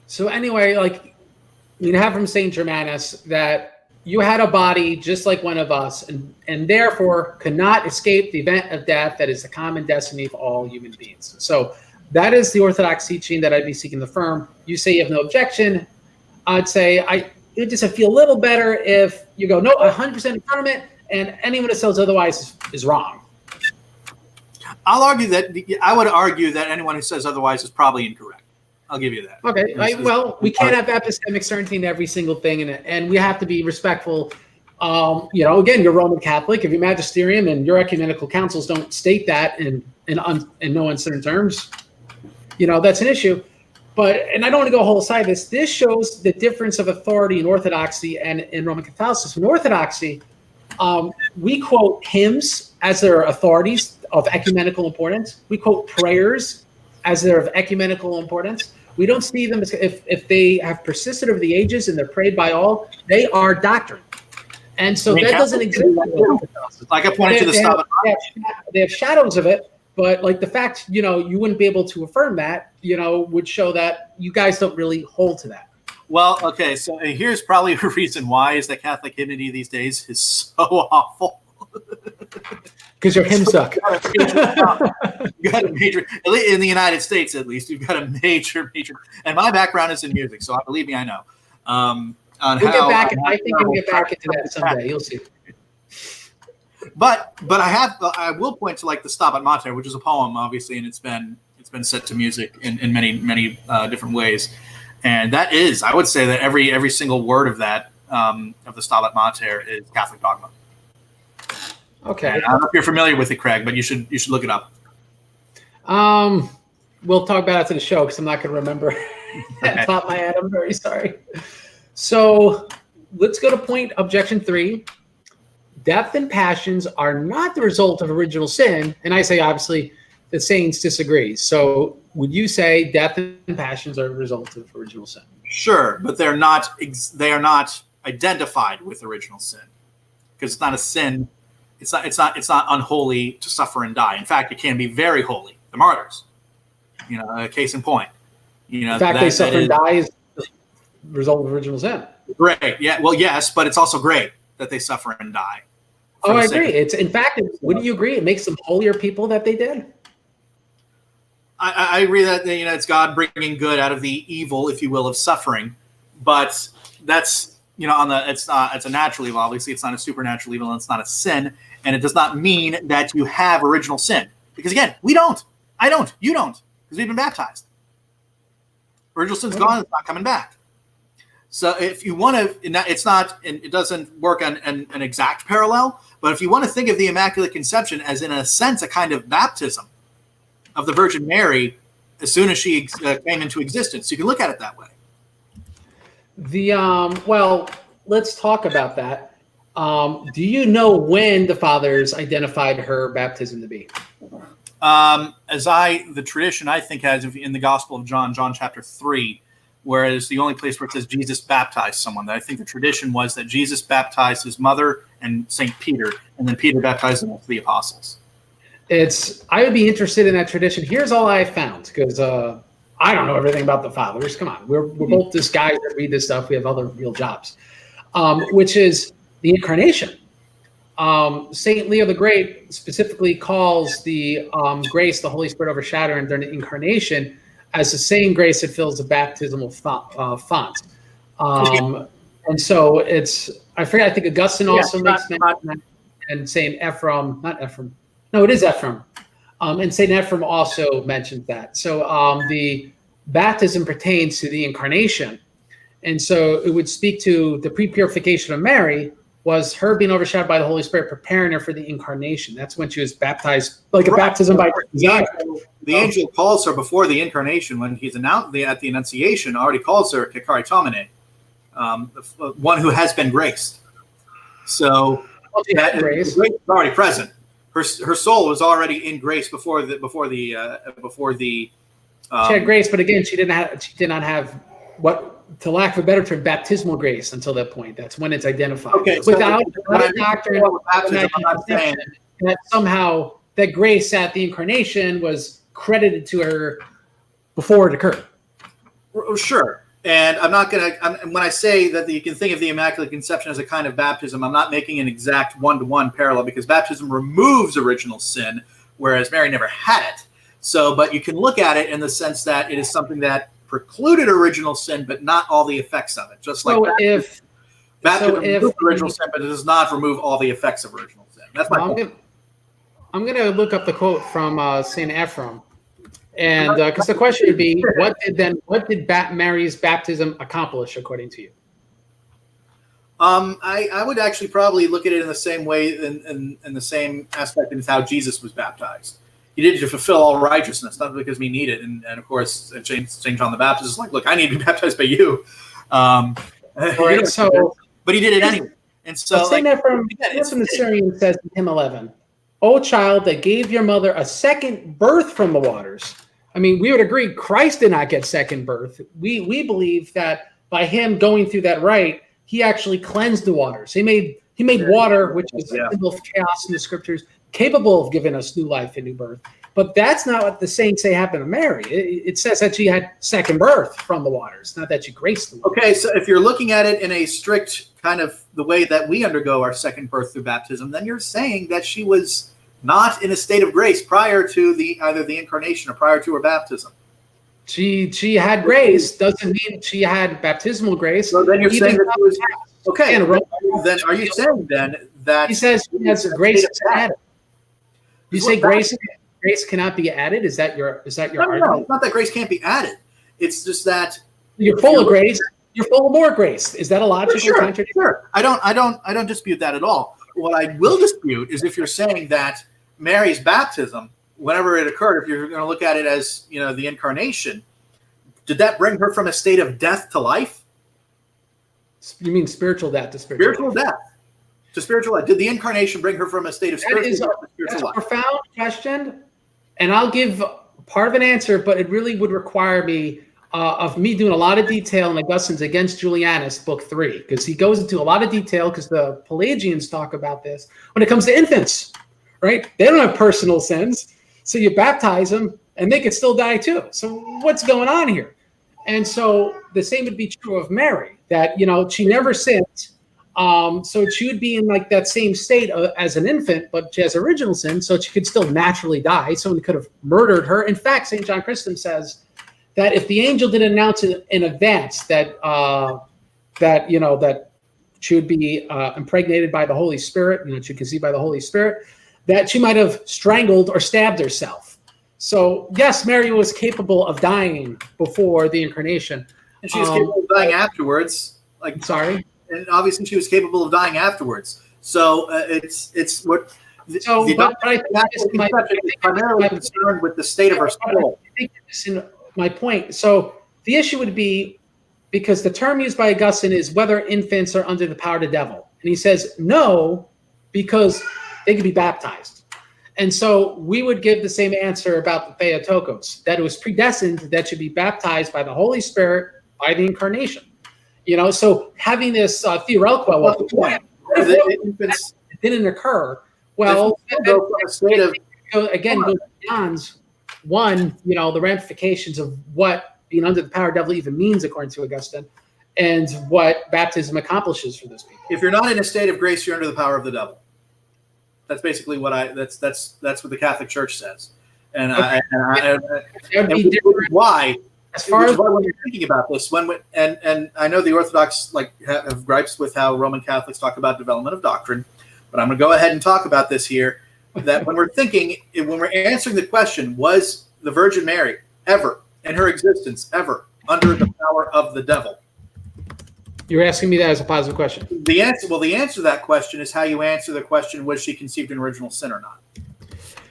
So anyway, like we have from Saint Germanus that you had a body just like one of us, and therefore could not escape the event of death that is the common destiny of all human beings. So that is the Orthodox teaching that I'd be seeking to affirm. You say you have no objection. I'd say it just feel a little better if you go, no, 100% affirm it, and anyone that says otherwise is wrong. I would argue that anyone who says otherwise is probably incorrect. I'll give you that. Okay. We can't have epistemic certainty in every single thing, and we have to be respectful. Again, you're Roman Catholic. If your magisterium and your ecumenical councils don't state that in no uncertain terms, that's an issue. And I don't want to go whole side of this. This shows the difference of authority in Orthodoxy and in Roman Catholicism. In Orthodoxy, we quote hymns as their authorities of ecumenical importance. We quote prayers as they're of ecumenical importance. We don't see them as if they have persisted over the ages and they're prayed by all, they are doctrine. And so that doesn't exist. Like I pointed to the Stabat Mater. They have shadows of it, but like the fact, you wouldn't be able to affirm that, would show that you guys don't really hold to that. Well, okay, so here's probably a reason why is that Catholic hymnody these days is so awful. Because your hymns suck. You got a major, in the United States at least, you've got a major, and my background is in music, so believe me, I know. I think we'll get back into that someday. You'll see. But I will point to like the Stabat Mater, which is a poem, obviously, and it's been set to music in many different ways, and that is, I would say that every single word of that of the Stabat Mater is Catholic dogma. Okay. And I don't know if you're familiar with it, Craig, but you should look it up. We'll talk about it after the show because I'm not going to remember that top of my head. I'm very sorry. So let's go to point objection 3. Death and passions are not the result of original sin. And I say, obviously, the saints disagree. So would you say death and passions are a result of original sin? Sure, but they are not identified with original sin because it's not a sin. It's not unholy to suffer and die. In fact, it can be very holy. The martyrs, a case in point. In fact, they suffer and die is the result of original sin. Great. Yeah. Well, yes, but it's also great that they suffer and die. Oh, I agree. Wouldn't you agree? It makes them holier people that they did. I agree that it's God bringing good out of the evil, if you will, of suffering, but that's it's a natural evil. Obviously, it's not a supernatural evil, and it's not a sin, and it does not mean that you have original sin. Because again, we don't. I don't. You don't. Because we've been baptized. Original sin's gone. It's not coming back. So if you want to, it doesn't work on an exact parallel, but if you want to think of the Immaculate Conception as, in a sense, a kind of baptism of the Virgin Mary as soon as she came into existence, you can look at it that way. Well, let's talk about that. Do you know when the fathers identified her baptism to be? The tradition I think has in the Gospel of John chapter 3, whereas the only place where it says Jesus baptized someone. That I think the tradition was that Jesus baptized his mother and St. Peter, and then Peter baptized the apostles. I would be interested in that tradition. Here's all I found, because I don't know everything about the fathers. Come on, we're both just guys that read this stuff. We have other real jobs, which is the incarnation. Saint Leo the Great specifically calls the grace, the Holy Spirit overshadowing during the incarnation, as the same grace that fills the baptismal font. And so I think Augustine also makes mention, and Saint Ephraim, it is Ephraim. And Saint Ephraim also mentioned that. So the baptism pertains to the incarnation. And so it would speak to the pre-purification of Mary was her being overshadowed by the Holy Spirit, preparing her for the incarnation. That's when she was baptized, like a baptism by desire. The angel calls her before the incarnation when he's at the Annunciation, already calls her Atonement. one who has been graced. So that grace is already present. Her soul was already in grace before the. She had grace, but again, she did not have what, to lack of a better term, baptismal grace until that point. That's when it's identified. Okay, without a doctrine that somehow that grace at the incarnation was credited to her before it occurred. Sure. And I'm not going to, when I say that you can think of the Immaculate Conception as a kind of baptism, I'm not making an exact one-to-one parallel, because baptism removes original sin, whereas Mary never had it. So, but you can look at it in the sense that it is something that precluded original sin, but not all the effects of it. Just like baptism removes original sin, but it does not remove all the effects of original sin. That's my point. I'm going to look up the quote from St. Ephraim. And because the question would be, what did Mary's baptism accomplish according to you? I would actually probably look at it in the same way, in the same aspect as how Jesus was baptized. He did it to fulfill all righteousness, not because we need it. And of course, St. John the Baptist is like, look, I need to be baptized by you. But he did it anyway. And so, St. Ephraim from the Syrian says in hymn 11, "O child that gave your mother a second birth from the waters." I mean, we would agree Christ did not get second birth. We believe that by him going through that rite, he actually cleansed the waters. He made water, which is a symbol of chaos in the scriptures, capable of giving us new life and new birth. But that's not what the saints say happened to Mary. It says that she had second birth from the waters, not that she graced the waters. Okay, so if you're looking at it in a strict kind of the way that we undergo our second birth through baptism, then you're saying that she was not in a state of grace prior to either the incarnation or prior to her baptism. She had grace, doesn't mean she had baptismal grace. So then you're saying that she was okay. Then are you saying then that he says she has grace added? You say grace cannot be added? Is that your argument? No, it's not that grace can't be added. It's just that you're full of grace. You're full of more grace. Is that a logical contradiction? Sure. I don't dispute that at all. What I will dispute is if you're saying that Mary's baptism, whenever it occurred, if you're going to look at it as, the incarnation, did that bring her from a state of death to life? You mean spiritual death to spiritual life? Death to spiritual life. Did the incarnation bring her from a state of spiritual death to spiritual life? That's a profound question, and I'll give part of an answer, but it really would require me doing a lot of detail in Augustine's Against Julianus, book 3, because he goes into a lot of detail, because the Pelagians talk about this when it comes to infants. Right? They don't have personal sins. So you baptize them and they could still die too. So what's going on here? And so the same would be true of Mary, that, she never sinned. So she would be in like that same state as an infant, but she has original sin. So she could still naturally die. Someone could have murdered her. In fact, St. John Chrysostom says that if the angel didn't announce in advance that she would be impregnated by the Holy Spirit, she conceived by the Holy Spirit, that she might have strangled or stabbed herself. So, yes, Mary was capable of dying before the incarnation. And she was capable of dying afterwards. Sorry? And obviously she was capable of dying afterwards. So, it's what... But I think primarily concerned with the state of her soul. I think this is my point. So, the issue would be, because the term used by Augustine is whether infants are under the power of the devil. And he says, no, because they could be baptized. And so we would give the same answer about the Theotokos, that it was predestined that should be baptized by the Holy Spirit by the incarnation. So having this theoretical, it didn't occur. Well, again, goes beyond one, the ramifications of what being under the power of the devil even means, according to Augustine, and what baptism accomplishes for those people. If you're not in a state of grace, you're under the power of the devil. That's basically what that's what the Catholic Church says, and why. As far as when you're thinking about this, and I know the Orthodox have gripes with how Roman Catholics talk about development of doctrine, but I'm going to go ahead and talk about this here. That when we're answering the question, was the Virgin Mary ever in her existence ever under the power of the devil? You're asking me that as a positive question. The answer to that question is how you answer the question: was she conceived in original sin or not?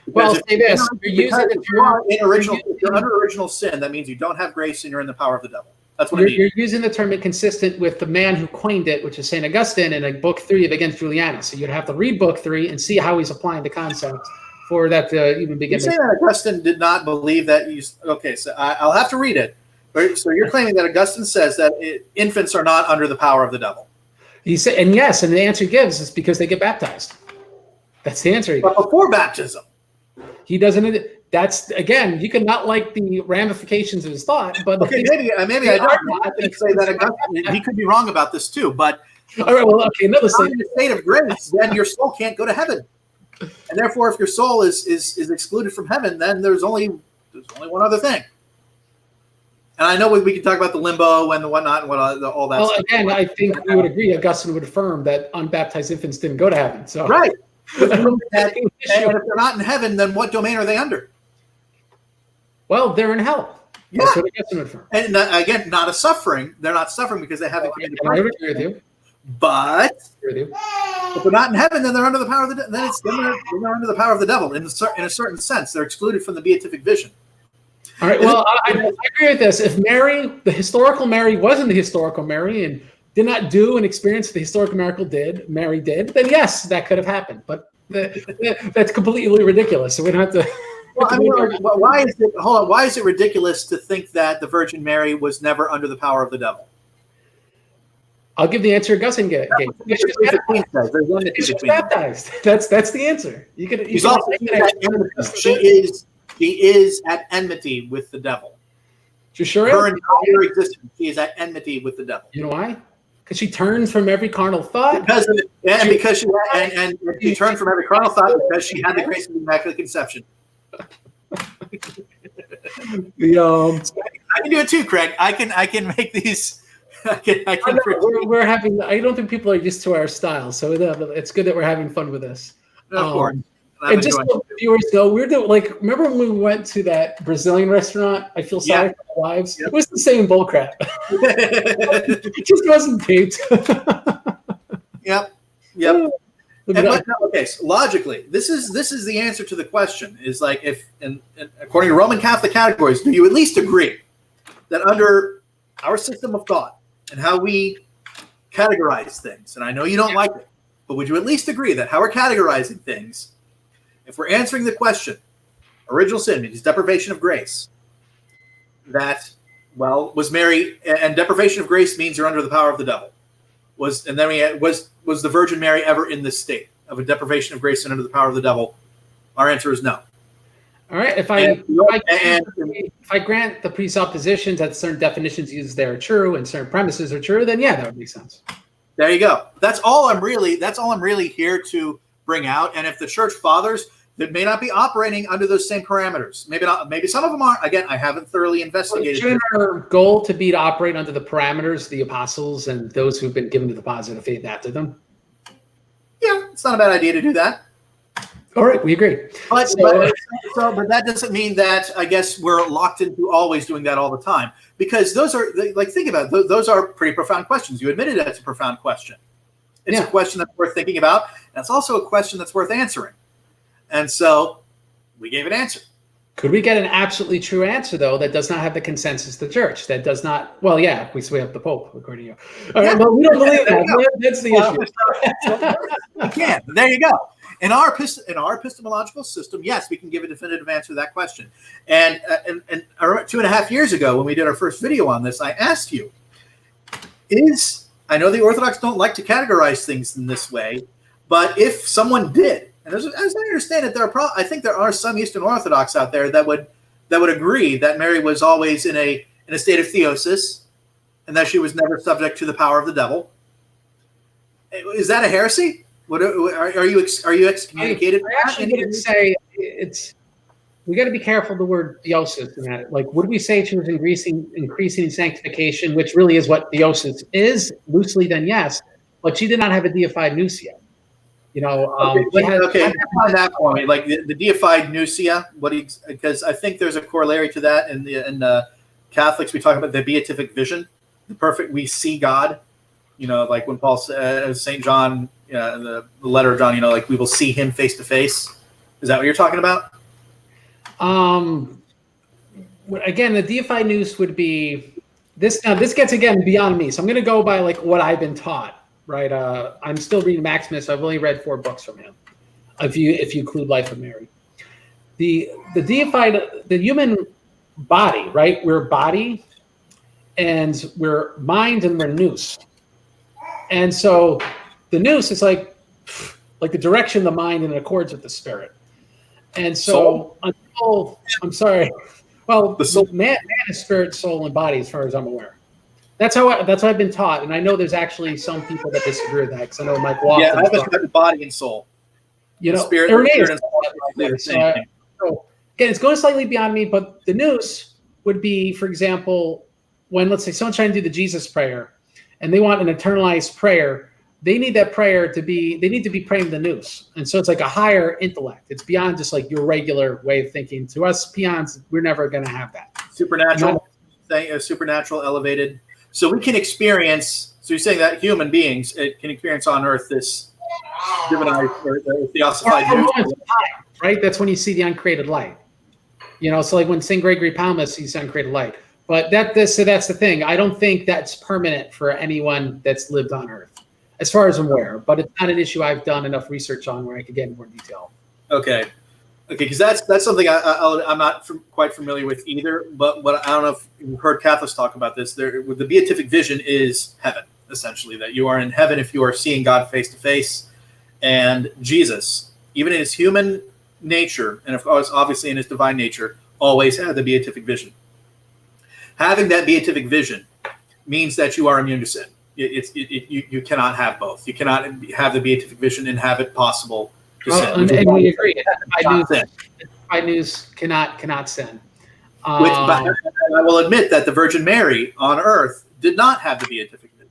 Well, say this: if you're under original sin, that means you don't have grace and you're in the power of the devil. That's what you're using the term inconsistent with the man who coined it, which is St. Augustine in Book 3 of Against Julianus. So you'd have to read Book 3 and see how he's applying the concept for that to even begin. You're saying that Augustine did not believe that you. Okay, so I'll have to read it. So you're claiming that Augustine says that infants are not under the power of the devil. He said, and yes, and the answer he gives is because they get baptized. That's the answer. But before baptism, he doesn't. That's again, you can not like the ramifications of his thought, but okay, maybe I don't. I think say that Augustine, he could be wrong about this too. But all right, well, okay, another in the state of grace, then your soul can't go to heaven, and therefore, if your soul is excluded from heaven, then there's only one other thing. And I know we can talk about the limbo and the whatnot and all that. Well, stuff. Again, I think we would agree. Augustine would affirm that unbaptized infants didn't go to heaven. So right. And if they're not in heaven, then what domain are they under? Well, they're in hell. Yeah. That's what Augustine would affirm. And again, not a suffering. They're not suffering because they haven't committed I agree with you. But if they're not in heaven, then they're under the power of the. Then they're under the power of the devil in a certain sense. They're excluded from the beatific vision. All right. Well, I agree with this. If Mary, the historical Mary, wasn't the historical Mary and did not do and experience the historical miracle Mary did, then yes, that could have happened. But that's completely ridiculous. So we don't have to. Well, I mean, why is it? Hold on. Why is it ridiculous to think that the Virgin Mary was never under the power of the devil? I'll give the answer Augustine gave. She was baptized. That's the answer. She is at enmity with the devil. She sure Her entire existence, she is at enmity with the devil. You know why? Because she turns from every carnal thought. Because she turned from every carnal thought because she had the grace of the Immaculate Conception. I can do it too, Craig. I can make these. We're having. I don't think people are used to our style, so it's good that we're having fun with this. Of course. And just so the viewers know, we're doing remember when we went to that Brazilian restaurant? I feel sorry for the wives. Yep. It was the same bullcrap. It just wasn't taped. Yep. Okay, so logically, this is the answer to the question. Is like if, and according to Roman Catholic categories, do you at least agree that under our system of thought and how we categorize things, and I know you don't like it, but would you at least agree that how we're categorizing things, if we're answering the question, original sin means deprivation of grace, was Mary, and deprivation of grace means you're under the power of the devil. Was the Virgin Mary ever in this state of a deprivation of grace and under the power of the devil? Our answer is no. All right. If I grant the presuppositions that certain definitions used there are true and certain premises are true, then yeah, that would make sense. There you go. That's all I'm really here to bring out. And if the Church Fathers that may not be operating under those same parameters, maybe not, maybe some of them are. Again, I haven't thoroughly investigated. Shouldn't our goal to be to operate under the parameters, the apostles and those who've been given the deposit of faith after them? Yeah, it's not a bad idea to do that. All right, we agree. But that doesn't mean that I guess we're locked into always doing that all the time, because those are think about it, those are pretty profound questions. You admitted that's a profound question. It's a question that's worth thinking about, and it's also a question that's worth answering. And so we gave an answer. Could we get an absolutely true answer, though, that does not have the consensus of the church? That does not, well, yeah, we have the Pope, according to you. All right, but we don't believe that. That's the issue. You can. There you go. In our epistemological system, yes, we can give a definitive answer to that question. And 2.5 years ago, when we did our first video on this, I asked you, I know the Orthodox don't like to categorize things in this way, but if someone did, and as I understand it, I think there are some Eastern Orthodox out there that would agree that Mary was always in a state of theosis, and that she was never subject to the power of the devil. Is that a heresy? Are you excommunicated? I actually would say we got to be careful of the word theosis in that. Like, would we say she was increasing in sanctification, which really is what theosis is loosely? Then yes, but she did not have a deified nous yet. Okay. Find that for me. Like the deified nousia, because I think there's a corollary to that in the Catholics. We talk about the beatific vision, the perfect. We see God. Like when Paul St. John, the letter of John. Like we will see Him face to face. Is that what you're talking about? Again, the deified nous would be this gets again beyond me. So I'm going to go by like what I've been taught, right? I'm still reading Maximus. I've only read 4 books from him. If you include Life of Mary, the human body, right? We're body, and we're mind, and we're nous. And so the nous is like the direction of the mind and it accords with the spirit. And so until, I'm sorry, well, the soul, man is spirit, soul, and body, as far as I'm aware. That's how I've been taught, and I know there's actually some people that disagree with that, because I know Mike Lofton. Yeah, I've been body and soul. You know, spirit and soul. So again, it's going slightly beyond me, but the nous would be, for example, when, let's say, someone's trying to do the Jesus prayer, and they want an internalized prayer. They need that prayer they need to be praying the nous. And so it's like a higher intellect. It's beyond just like your regular way of thinking. To us peons, we're never going to have that. Supernatural, supernatural, elevated. So we can experience, so you're saying that human beings can experience on earth this divinized or theosified nous. Right? That's when you see the uncreated light. You know, so like when St. Gregory Palamas sees uncreated light. But that's the thing. I don't think that's permanent for anyone that's lived on earth, as far as I'm aware, but it's not an issue I've done enough research on where I could get in more detail. Okay, because that's something I'm not quite familiar with either. But what I don't know if you've heard Catholics talk about this. The beatific vision is heaven, essentially, that you are in heaven if you are seeing God face to face. And Jesus, even in his human nature, and of course, obviously in his divine nature, always had the beatific vision. Having that beatific vision means that you are immune to sin. You cannot have both. You cannot have the beatific vision and have it possible to sin. And we agree. By news cannot sin. But I will admit that the Virgin Mary on earth did not have the beatific vision.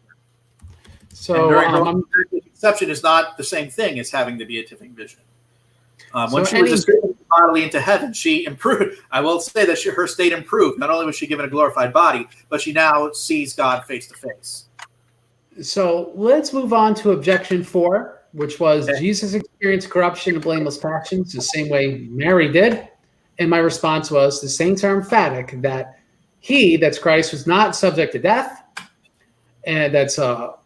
So Roman Catholic conception is not the same thing as having the beatific vision. When she was ascended bodily into heaven, she improved. I will say that her state improved. Not only was she given a glorified body, but she now sees God face to face. So let's move on to objection 4, which was Jesus experienced corruption and blameless passions the same way Mary did. And my response was, the saints are emphatic that that's Christ, was not subject to death. And that's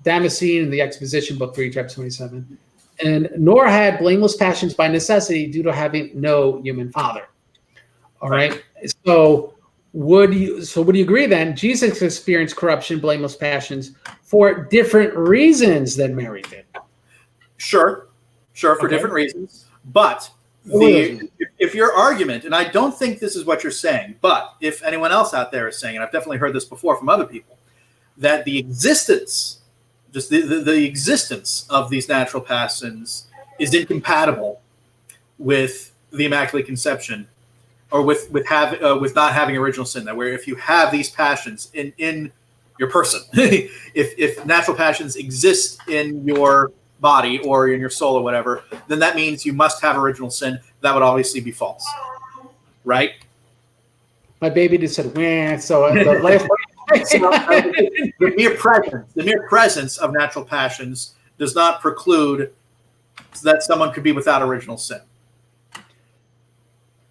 Damascene in the Exposition, Book 3, Chapter 27. And nor had blameless passions by necessity due to having no human father. All right. So would you agree then Jesus experienced corruption, blameless passions for different reasons than Mary did? Sure, for different reasons. But if your argument, and I don't think this is what you're saying, but if anyone else out there is saying, and I've definitely heard this before from other people, that the existence, just the existence of these natural passions is incompatible with the Immaculate Conception, or with not having original sin. That where if you have these passions in your person, if natural passions exist in your body or in your soul or whatever, then that means you must have original sin. That would obviously be false, right? My baby just said, "Wah." So the last. The mere presence of natural passions does not preclude that someone could be without original sin.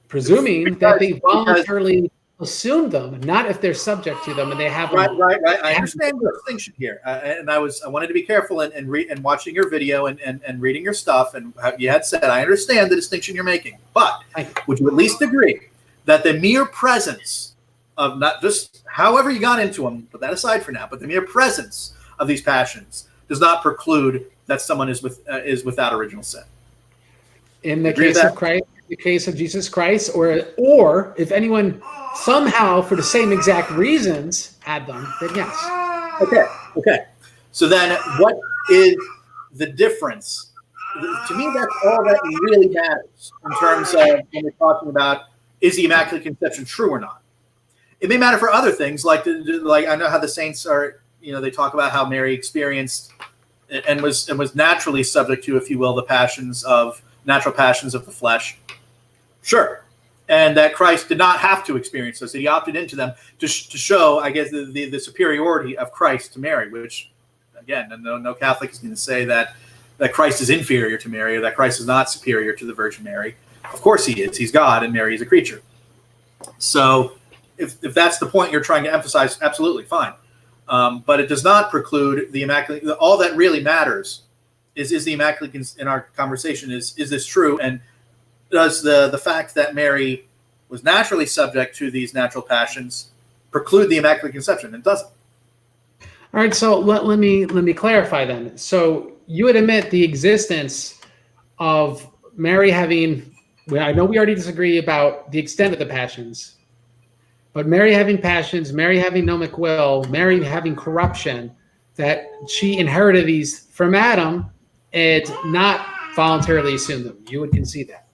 Presuming that they voluntarily assume them, not if they're subject to them and they have right. I understand the distinction here, and I wanted to be careful and watching your video and reading your stuff, and you had said I understand the distinction you're making, but would you at least agree that the mere presence of, not just however you got into them, put that aside for now, but the mere presence of these passions does not preclude that someone is without original sin? In the case of Christ, the case of Jesus Christ, or if anyone somehow for the same exact reasons had them, then yes. Okay. So then what is the difference? To me, that's all that really matters in terms of when we're talking about, is the Immaculate Conception true or not? It may matter for other things, like I know how the saints are, they talk about how Mary experienced and was naturally subject to, if you will, the natural passions of the flesh. Sure. And that Christ did not have to experience those, that he opted into them to show, I guess, the superiority of Christ to Mary, which, again, no Catholic is going to say that Christ is inferior to Mary or that Christ is not superior to the Virgin Mary. Of course he is. He's God and Mary is a creature. So if that's the point you're trying to emphasize, absolutely fine. But it does not preclude the Immaculate. All that really matters is the Immaculate in our conversation. Is this true? And does the fact that Mary was naturally subject to these natural passions preclude the Immaculate Conception? It doesn't. All right, so let me clarify then. So you would admit the existence of Mary having, I know we already disagree about the extent of the passions, but Mary having passions, Mary having gnomic will, Mary having corruption, that she inherited these from Adam and not voluntarily assumed them. You would concede that.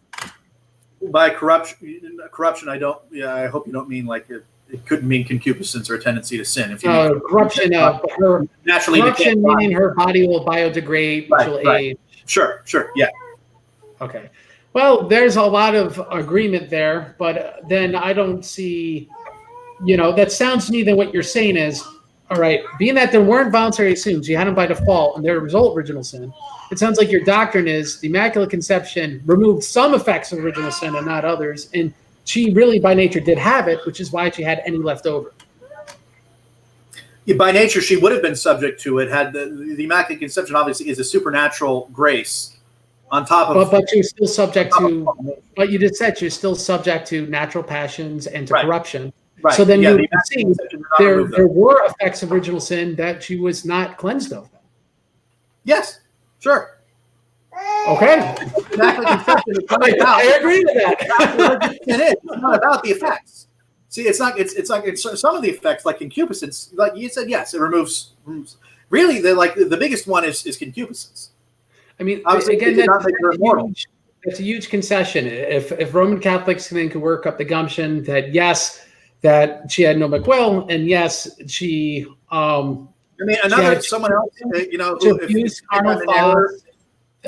By corruption, I don't. Yeah, I hope you don't mean like it couldn't mean concupiscence or a tendency to sin. If you mean corruption, her naturally corruption meaning her body will biodegrade, which will age. Sure, yeah. Okay. Well, there's a lot of agreement there, but then I don't see. That sounds to me that what you're saying is, all right, being that there weren't voluntary assumed, you had them by default, and they're result original sin. It sounds like your doctrine is the Immaculate Conception removed some effects of original sin and not others, and she really by nature did have it, which is why she had any left over. Yeah, by nature, she would have been subject to it had the Immaculate Conception obviously is a supernatural grace on top of. But you're still subject to. But you just said you're still subject to natural passions and to corruption. Right. So then you would see there were effects of original sin that she was not cleansed of. Yes, sure. Okay. I agree with that. It's not about the effects. See, it's some of the effects, like concupiscence, like you said, yes, it removes. Really, the biggest one is concupiscence. I mean, again, that's a huge concession. If Roman Catholics then could work up the gumption that yes, that she had gnomic will, and yes, she. Someone else, if carnal thoughts.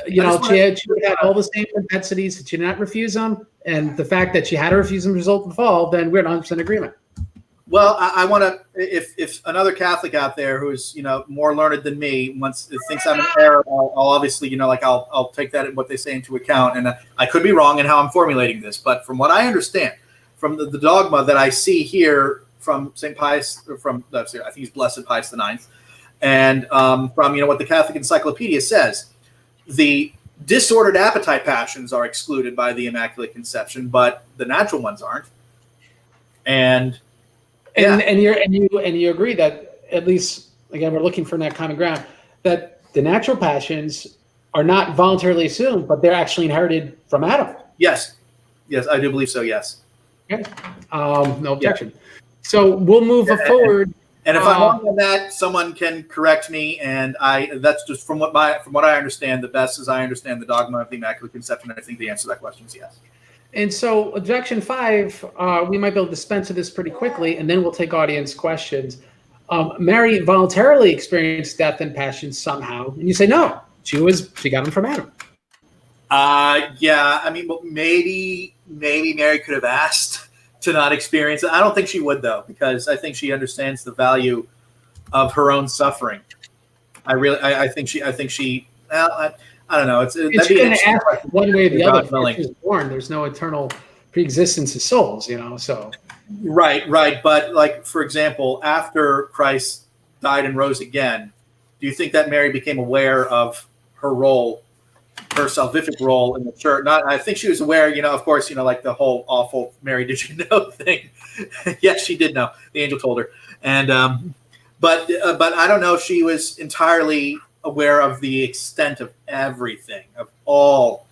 She had all the same propensities that she did not refuse them, and the fact that she had to refuse them result in the fall, then we're in 100% agreement. Well, I want to, if another Catholic out there who's more learned than me thinks I'm in error, I'll obviously I'll take that what they say into account, and I could be wrong in how I'm formulating this, but from what I understand, from the dogma that I see here from St. Pius, I think he's Blessed Pius IX, and from what the Catholic Encyclopedia says. The disordered appetite passions are excluded by the Immaculate Conception, but the natural ones aren't. And you agree that, at least again, we're looking for that common ground, that the natural passions are not voluntarily assumed, but they're actually inherited from Adam. Yes, I do believe so. Yes. Okay. No objection. Yeah. So we'll move forward. And if I'm wrong on that, someone can correct me. And that's just from what I understand, the best as I understand the dogma of the Immaculate Conception. I think the answer to that question is yes. And so objection 5, we might be able to dispense with this pretty quickly, and then we'll take audience questions. Mary voluntarily experienced death and passion somehow, and you say no, she got them from Adam. Yeah, I mean, maybe Mary could have asked to not experience it. I don't think she would, though, because I think she understands the value of her own suffering. I think she. Well, I don't know. It's going to ask one way or the other. When she's born, there's no eternal preexistence of souls, So right. But for example, after Christ died and rose again, do you think that Mary became aware of her role? Her salvific role in the church. I think she was aware, of course, like the whole awful Mary, did you know thing. Yes, she did know. The angel told her. And, but I don't know if she was entirely aware of the extent of everything, of all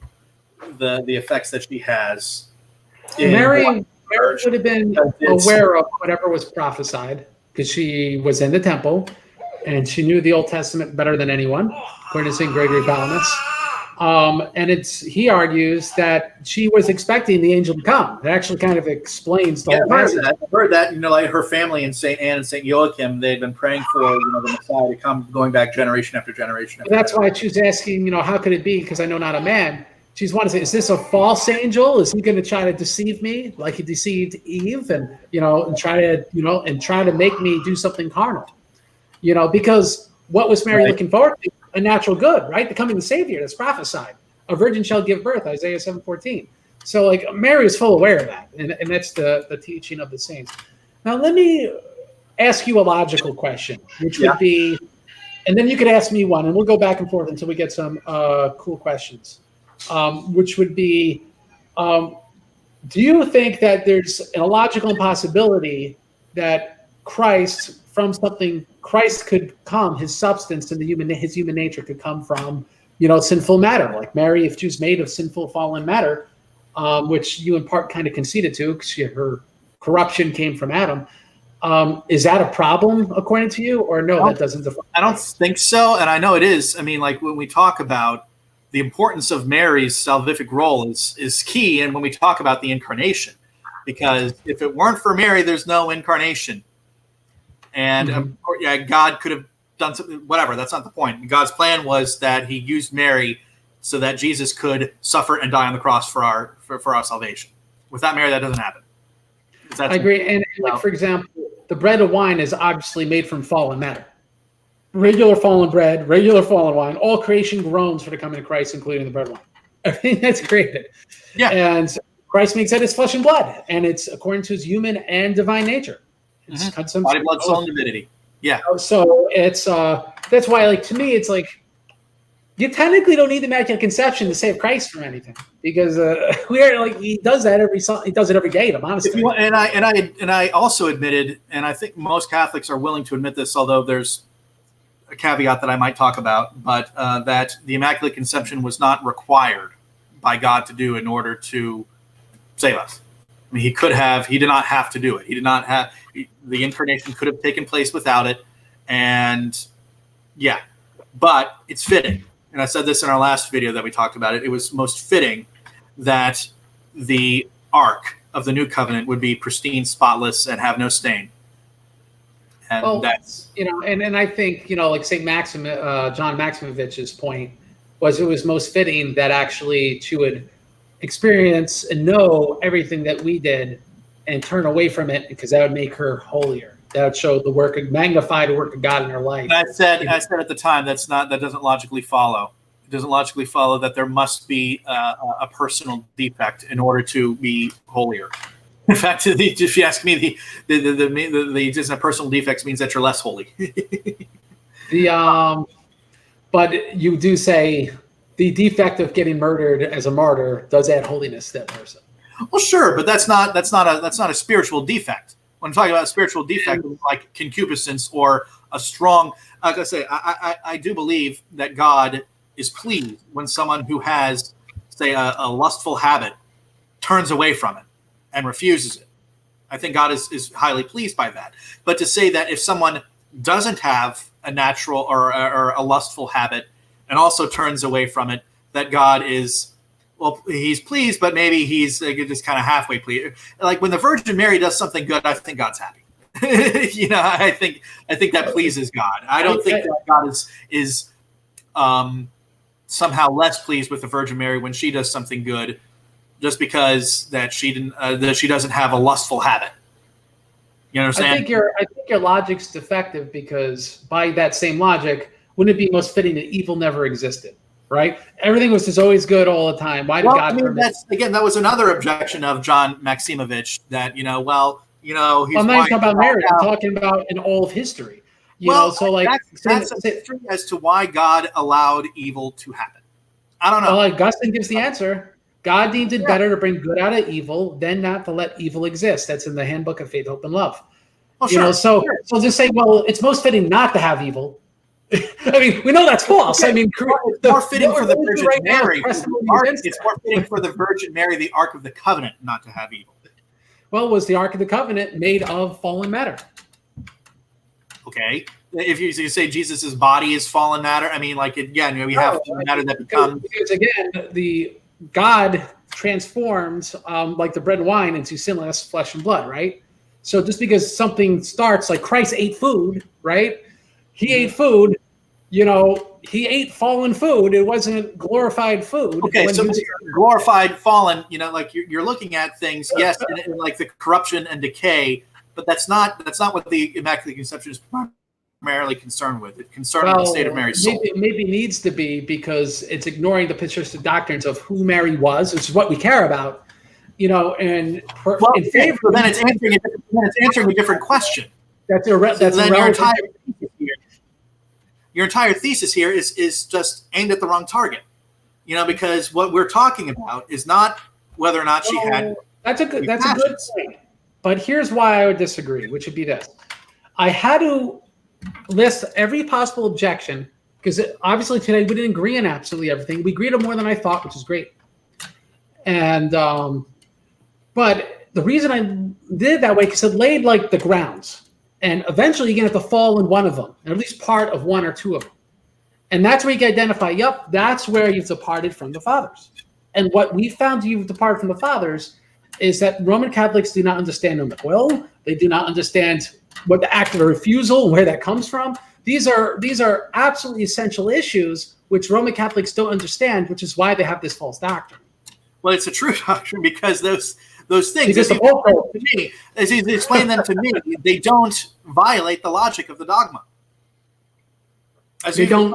the effects that she has. Mary would have been aware of whatever was prophesied because she was in the temple and she knew the Old Testament better than anyone, according to St. Gregory Palamas. And he argues that she was expecting the angel to come. It actually kind of explains the whole passage. I've heard that, like her family and St. Anne and St. Joachim, they'd been praying for, the Messiah to come, going back generation after generation. That's why she was asking, how could it be? Because I know not a man. She's wanting to say, is this a false angel? Is he going to try to deceive me like he deceived Eve and try to make me do something carnal? Because what was Mary looking forward to? A natural good, right? The coming of the Savior that's prophesied. A virgin shall give birth, Isaiah 7:14. So Mary is full aware of that, and that's the teaching of the saints. Now, let me ask you a logical question, which would be, and then you could ask me one, and we'll go back and forth until we get some cool questions, which would be, do you think that there's a logical impossibility that Christ, from something, Christ could come, his substance and his human nature could come from, sinful matter, like Mary, if she was made of sinful fallen matter, which you in part kind of conceded to because her corruption came from Adam. Is that a problem according to you, or no? That doesn't define. I don't think so, and I know it is. I mean, like when we talk about the importance of Mary's salvific role is key, and when we talk about the incarnation, because if it weren't for Mary, there's no incarnation. And of course, God could have done something. Whatever. That's not the point. God's plan was that He used Mary so that Jesus could suffer and die on the cross for our salvation. Without Mary, that doesn't happen. I agree. And like, for example, the bread and wine is obviously made from fallen matter. Regular fallen bread, regular fallen wine, all creation groans for the coming of Christ, including the bread and wine. Everything that's created. Yeah. And Christ makes that his flesh and blood, and it's according to his human and divine nature. It's body, blood, soul, and divinity. Yeah. So it's that's why, like, to me, it's like you technically don't need the Immaculate Conception to save Christ from anything, because we are like he does it every day. I'm honest. And I also admitted, and I think most Catholics are willing to admit this, although there's a caveat that I might talk about, but that the Immaculate Conception was not required by God to do in order to save us. I mean, he did not have to do it. He did not have, the incarnation could have taken place without it. And yeah, but it's fitting. And I said this in our last video that we talked about it. It was most fitting that the Ark of the New Covenant would be pristine, spotless, and have no stain. And that's, and I think, like St. John Maximovich's point was, it was most fitting that actually she would experience and know everything that we did and turn away from it, because that would make her holier. That would show magnify the work of God in her life. And I said at the time, that doesn't logically follow. It doesn't logically follow that there must be a personal defect in order to be holier. In fact, if you ask me, the existence of personal defects means that you're less holy. But you do say the defect of getting murdered as a martyr does add holiness to that person. Well, sure, but that's not a spiritual defect. When I'm talking about a spiritual defect, like concupiscence or a strong, like I say, I do believe that God is pleased when someone who has, say, a lustful habit turns away from it and refuses it. I think God is highly pleased by that. But to say that if someone doesn't have a natural or a lustful habit and also turns away from it, that God is, well, he's pleased, but maybe he's just kind of halfway pleased. Like when the Virgin Mary does something good, I think God's happy. I think that pleases God. I don't think that God is somehow less pleased with the Virgin Mary when she does something good, just because that she doesn't have a lustful habit. You know what I'm saying? I think your logic's defective, because by that same logic, wouldn't it be most fitting that evil never existed? Right? Everything was just always good all the time. Why did God permit? That was another objection of John Maximovich, that he's I'm not even talking about Mary. I'm talking about in all of history. That's a history as to why God allowed evil to happen. I don't know. Well, Augustine gives the answer. God deemed it better to bring good out of evil than not to let evil exist. That's in the Handbook of Faith, Hope, and Love. Well, so just say, well, it's most fitting not to have evil. I mean, we know that's false. Okay. I mean, it's more fitting for the Virgin Mary. It's more fitting for the Virgin Mary, the Ark of the Covenant, not to have evil. Well, was the Ark of the Covenant made of fallen matter? Okay. If you say Jesus' body is fallen matter, I mean, like, again, we have fallen matter that becomes... Because, again, the God transformed, like the bread and wine, into sinless flesh and blood, right? So just because something starts, like Christ ate food, right? He ate food, he ate fallen food. It wasn't glorified food. Okay, so glorified fallen, like you're looking at things, yes, in like the corruption and decay, but that's not what the Immaculate Conception is primarily concerned with. It's concerned with the state of Mary's soul. Maybe needs to be, because it's ignoring the patristic doctrines of who Mary was, which is what we care about. and in favor. So then it's answering a different question. That's irrelevant. Your entire thesis here is just aimed at the wrong target. Because what we're talking about is not whether or not she had. That's a good point. But here's why I would disagree, which would be this: I had to list every possible objection because obviously today we didn't agree on absolutely everything. We agreed on more than I thought, which is great. And but the reason I did it that way because it laid like the grounds, and eventually you're gonna have to fall in one of them, or at least part of one or two of them. And that's where you can identify, that's where you've departed from the fathers. And what we found you've departed from the fathers is that Roman Catholics do not understand Nomen Will. They do not understand what the act of refusal, where that comes from. These are absolutely essential issues which Roman Catholics don't understand, which is why they have this false doctrine. Well, it's a true doctrine because those things, as you explain them to me, they don't violate the logic of the dogma. They don't.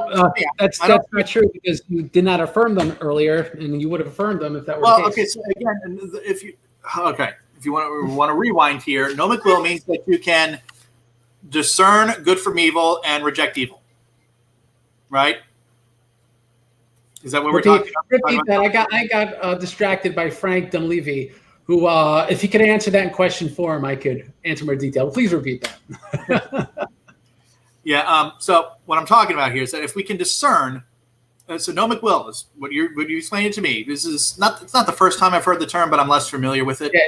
That's not true because you did not affirm them earlier, and you would have affirmed them if that were the case. Okay. So again, if you want to rewind here, Nomen Will means that you can discern good from evil and reject evil, right? Is that what we're talking about? Repeat that. I got distracted by Frank Dunleavy, who, if you could answer that in question form, I could answer more detail. Please repeat that. Yeah. So what I'm talking about here is that if we can discern, so Nomen Will is what you explained it to me. It's not the first time I've heard the term, but I'm less familiar with it. Yeah,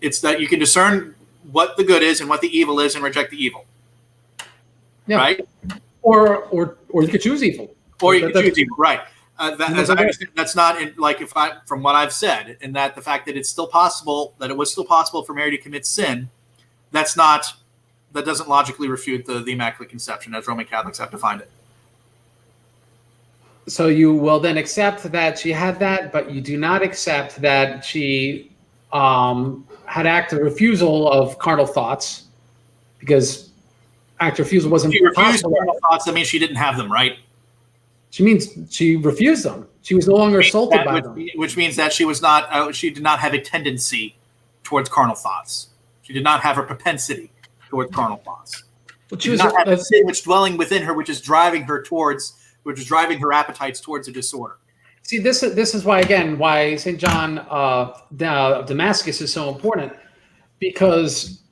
it's that you can discern what the good is and what the evil is and reject the evil. Yeah. Right. Or you could choose evil. Or you could choose evil. Right. As I understand, that's not from what I've said, in that the fact that it's still possible, that it was still possible for Mary to commit sin, that doesn't logically refute the Immaculate Conception as Roman Catholics have defined it. So you will then accept that she had that, but you do not accept that she had active refusal of carnal thoughts, because active refusal wasn't she refused possible. Carnal thoughts. That means she didn't have them, right? She means she refused them. She was no longer assaulted by them. Which means that she was not. She did not have a tendency towards carnal thoughts. She did not have a propensity towards carnal thoughts. But she was not have a sin which dwelling within her, which is driving her appetites towards a disorder. See, this is why St. John of Damascus is so important, because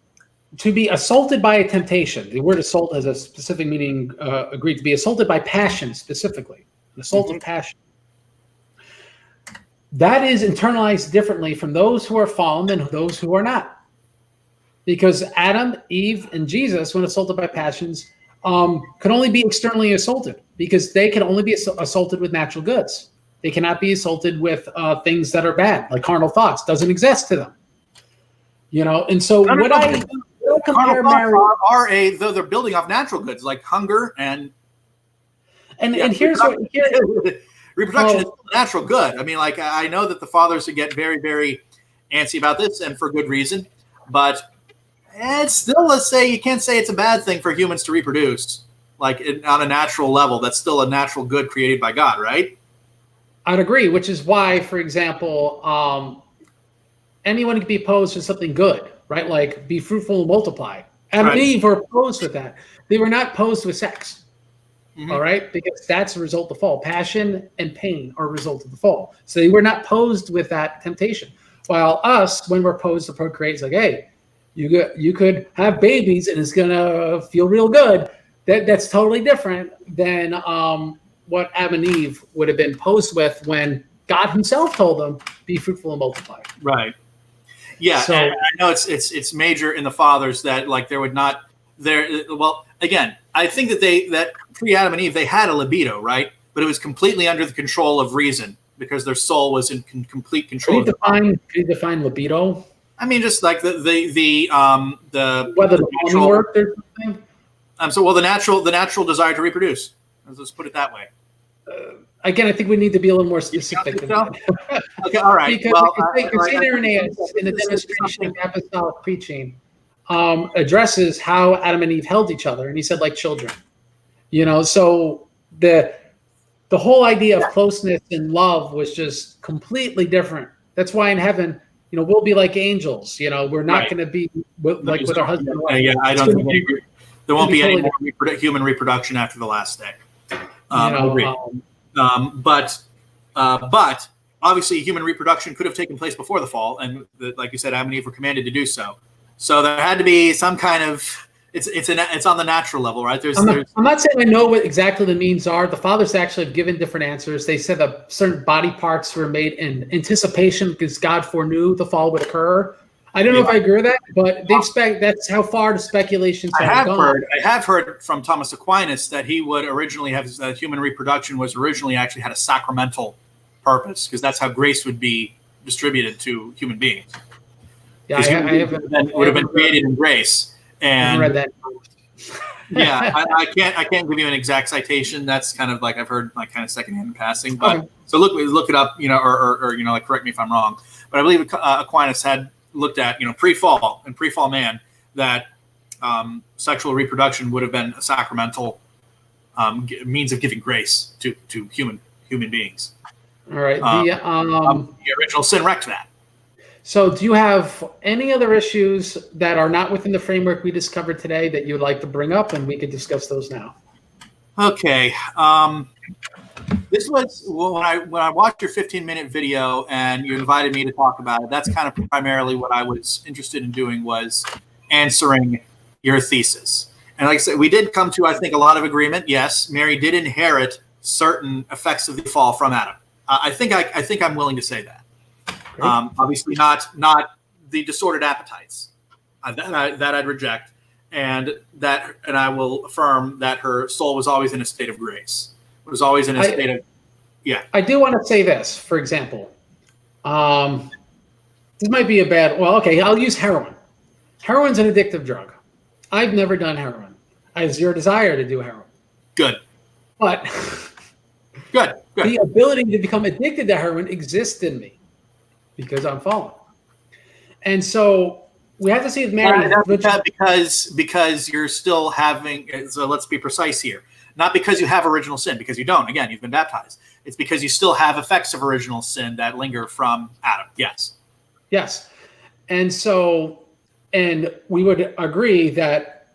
to be assaulted by a temptation, the word assault has a specific meaning, agreed, to be assaulted by passion specifically, an assault of passion. That is internalized differently from those who are fallen than those who are not. Because Adam, Eve, and Jesus, when assaulted by passions, could only be externally assaulted, because they can only be assaulted with natural goods. They cannot be assaulted with things that are bad, like carnal thoughts. Doesn't exist to them. And so carnal thoughts though they're building off natural goods like hunger and here's reproduction is a natural good. I mean, like, I know that the fathers would get very, very antsy about this, and for good reason, but it's still, let's say, you can't say it's a bad thing for humans to reproduce, like on a natural level. That's still a natural good created by God, right? I'd agree, which is why, for example, anyone can be opposed to something good, right? Like, be fruitful and multiply. Adam and Eve were opposed with that. They were not opposed with sex, all right? Because that's a result of the fall. Passion and pain are a result of the fall. So they were not posed with that temptation. While us, when we're posed to procreate, it's like, hey, you could have babies and it's going to feel real good. That's totally different than what Adam and Eve would have been posed with when God himself told them, be fruitful and multiply. Right. Yeah. So, and I know it's major in the fathers that, like, there would not there. Well, again, I think that pre Adam and Eve, they had a libido, right? But it was completely under the control of reason, because their soul was in complete control. Can you define libido? I mean, just like the whether the natural work or something. The natural desire to reproduce. Let's put it that way. Again, I think we need to be a little more specific. Okay, all right. Because St. Irenaeus, in the demonstration of apostolic preaching, addresses how Adam and Eve held each other, and he said, like children. So the whole idea of closeness and love was just completely different. That's why in heaven, we'll be like angels. We're not going to be with our husband. Yeah, I don't think there won't be any more human reproduction after the last day. But obviously, human reproduction could have taken place before the fall, and like you said, Adam and Eve were commanded to do so. So there had to be some kind of it's on the natural level, right? I'm not saying I know what exactly the means are. The fathers actually have given different answers. They said that certain body parts were made in anticipation because God foreknew the fall would occur. I don't know if I agree with that, but that's how far the speculations have gone. I have heard from Thomas Aquinas that he would originally have human reproduction was originally actually had a sacramental purpose, because that's how grace would be distributed to human beings. Yeah, it would have been created in grace. And I read that. Yeah, I can't give you an exact citation. That's kind of like I've heard like kind of secondhand passing. But so look it up, or like correct me if I'm wrong. But I believe Aquinas had looked at pre-fall man that sexual reproduction would have been a sacramental means of giving grace to human beings. All right. The original sin wrecked that. So do you have any other issues that are not within the framework we discovered today that you would like to bring up, and we could discuss those now? Okay. This was when I watched your 15-minute video and you invited me to talk about it. That's kind of primarily what I was interested in doing, was answering your thesis. And like I said, we did come to, I think, a lot of agreement. Yes, Mary did inherit certain effects of the fall from Adam. I think I'm willing to say that. Obviously not the disordered appetites that I'd reject, and I will affirm that her soul was always in a state of grace. It was always in a state of, yeah. I do want to say this, for example. This might be I'll use heroin. Heroin's an addictive drug. I've never done heroin. I have zero desire to do heroin. Good. But good. The ability to become addicted to heroin exists in me, because I'm fallen. And so we have to see if Mary... because you're still having... So let's be precise here. Not because you have original sin, because you don't. Again, you've been baptized. It's because you still have effects of original sin that linger from Adam. Yes. Yes. And so... And we would agree that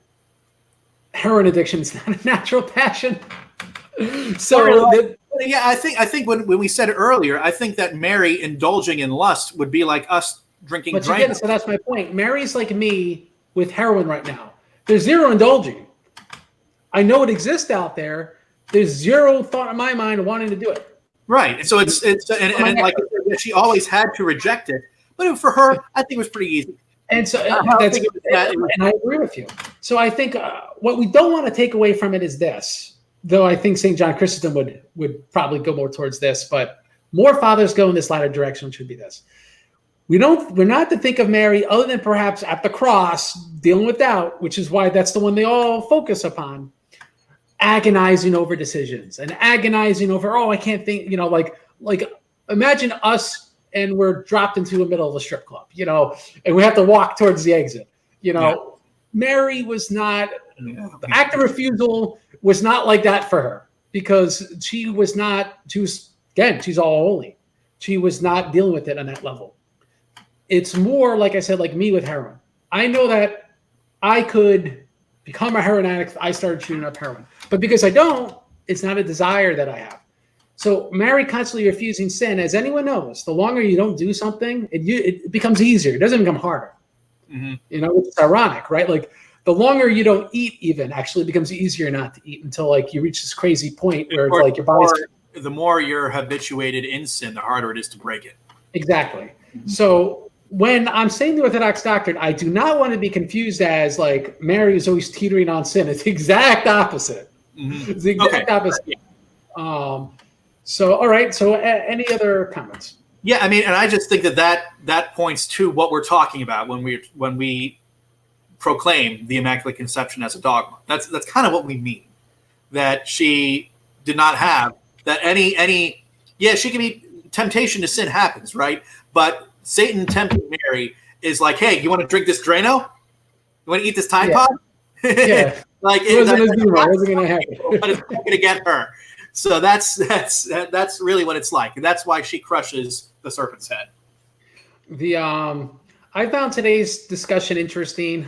heroin addiction is not a natural passion. I think when we said it earlier, I think that Mary indulging in lust would be like us drinking drink. So that's my point. Mary's like me with heroin right now. There's zero indulging. I know it exists out there. There's zero thought in my mind of wanting to do it. Right. So it's like she always had to reject it, but for her, I think it was pretty easy. And so and I agree with you. So I think what we don't want to take away from it is this, though I think St. John Chrysostom would probably go more towards this, but more fathers go in this latter direction, which would be this. We're not to think of Mary other than perhaps at the cross, dealing with doubt, which is why that's the one they all focus upon, agonizing over decisions and agonizing over, I can't think, like imagine us and we're dropped into the middle of a strip club, and we have to walk towards the exit. Mary was not, the act of refusal was not like that for her, because she's all holy. She was not dealing with it on that level. It's more, like I said, like me with heroin. I know that I could become a heroin addict if I started shooting up heroin. But because I don't, it's not a desire that I have. So Mary constantly refusing sin, as anyone knows, the longer you don't do something, it becomes easier. It doesn't become harder. Mm-hmm. It's ironic, right? Like the longer you don't eat, even actually becomes easier not to eat until like you reach this crazy point where it's like your body's... The more you're habituated in sin, the harder it is to break it. Exactly. Mm-hmm. So when I'm saying the Orthodox doctrine, I do not want to be confused as like Mary is always teetering on sin. It's the exact opposite. Mm-hmm. It's the exact opposite. Yeah. So, all right. So any other comments? Yeah, I mean, and I just think that points to what we're talking about when we proclaim the Immaculate Conception as a dogma. That's kind of what we mean. That she did not have that any she can be, temptation to sin happens, right? But Satan tempting Mary is like, hey, you want to drink this Drano? You want to eat this Tide Pod? Yeah. Like it wasn't going to happen. But it's not going to get her. So that's really what it's like, and that's why she crushes the serpent's head. I found today's discussion interesting,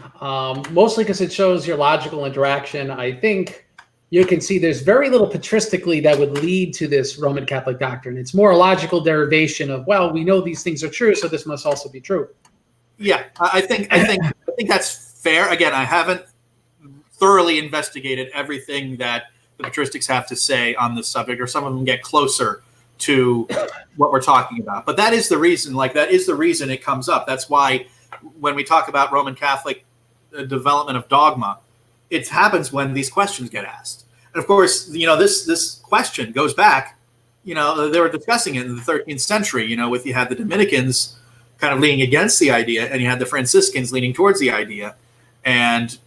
mostly because it shows your logical interaction. I think you can see there's very little patristically that would lead to this Roman Catholic doctrine. It's more a logical derivation of, well, we know these things are true, so this must also be true. Yeah, I think that's fair. Again, I haven't thoroughly investigated everything that the patristics have to say on this subject, or some of them get closer to what we're talking about. But that is the reason, it comes up. That's why when we talk about Roman Catholic development of dogma, it happens when these questions get asked. And of course, this question goes back, they were discussing it in the 13th century, with you had the Dominicans kind of leaning against the idea, and you had the Franciscans leaning towards the idea. And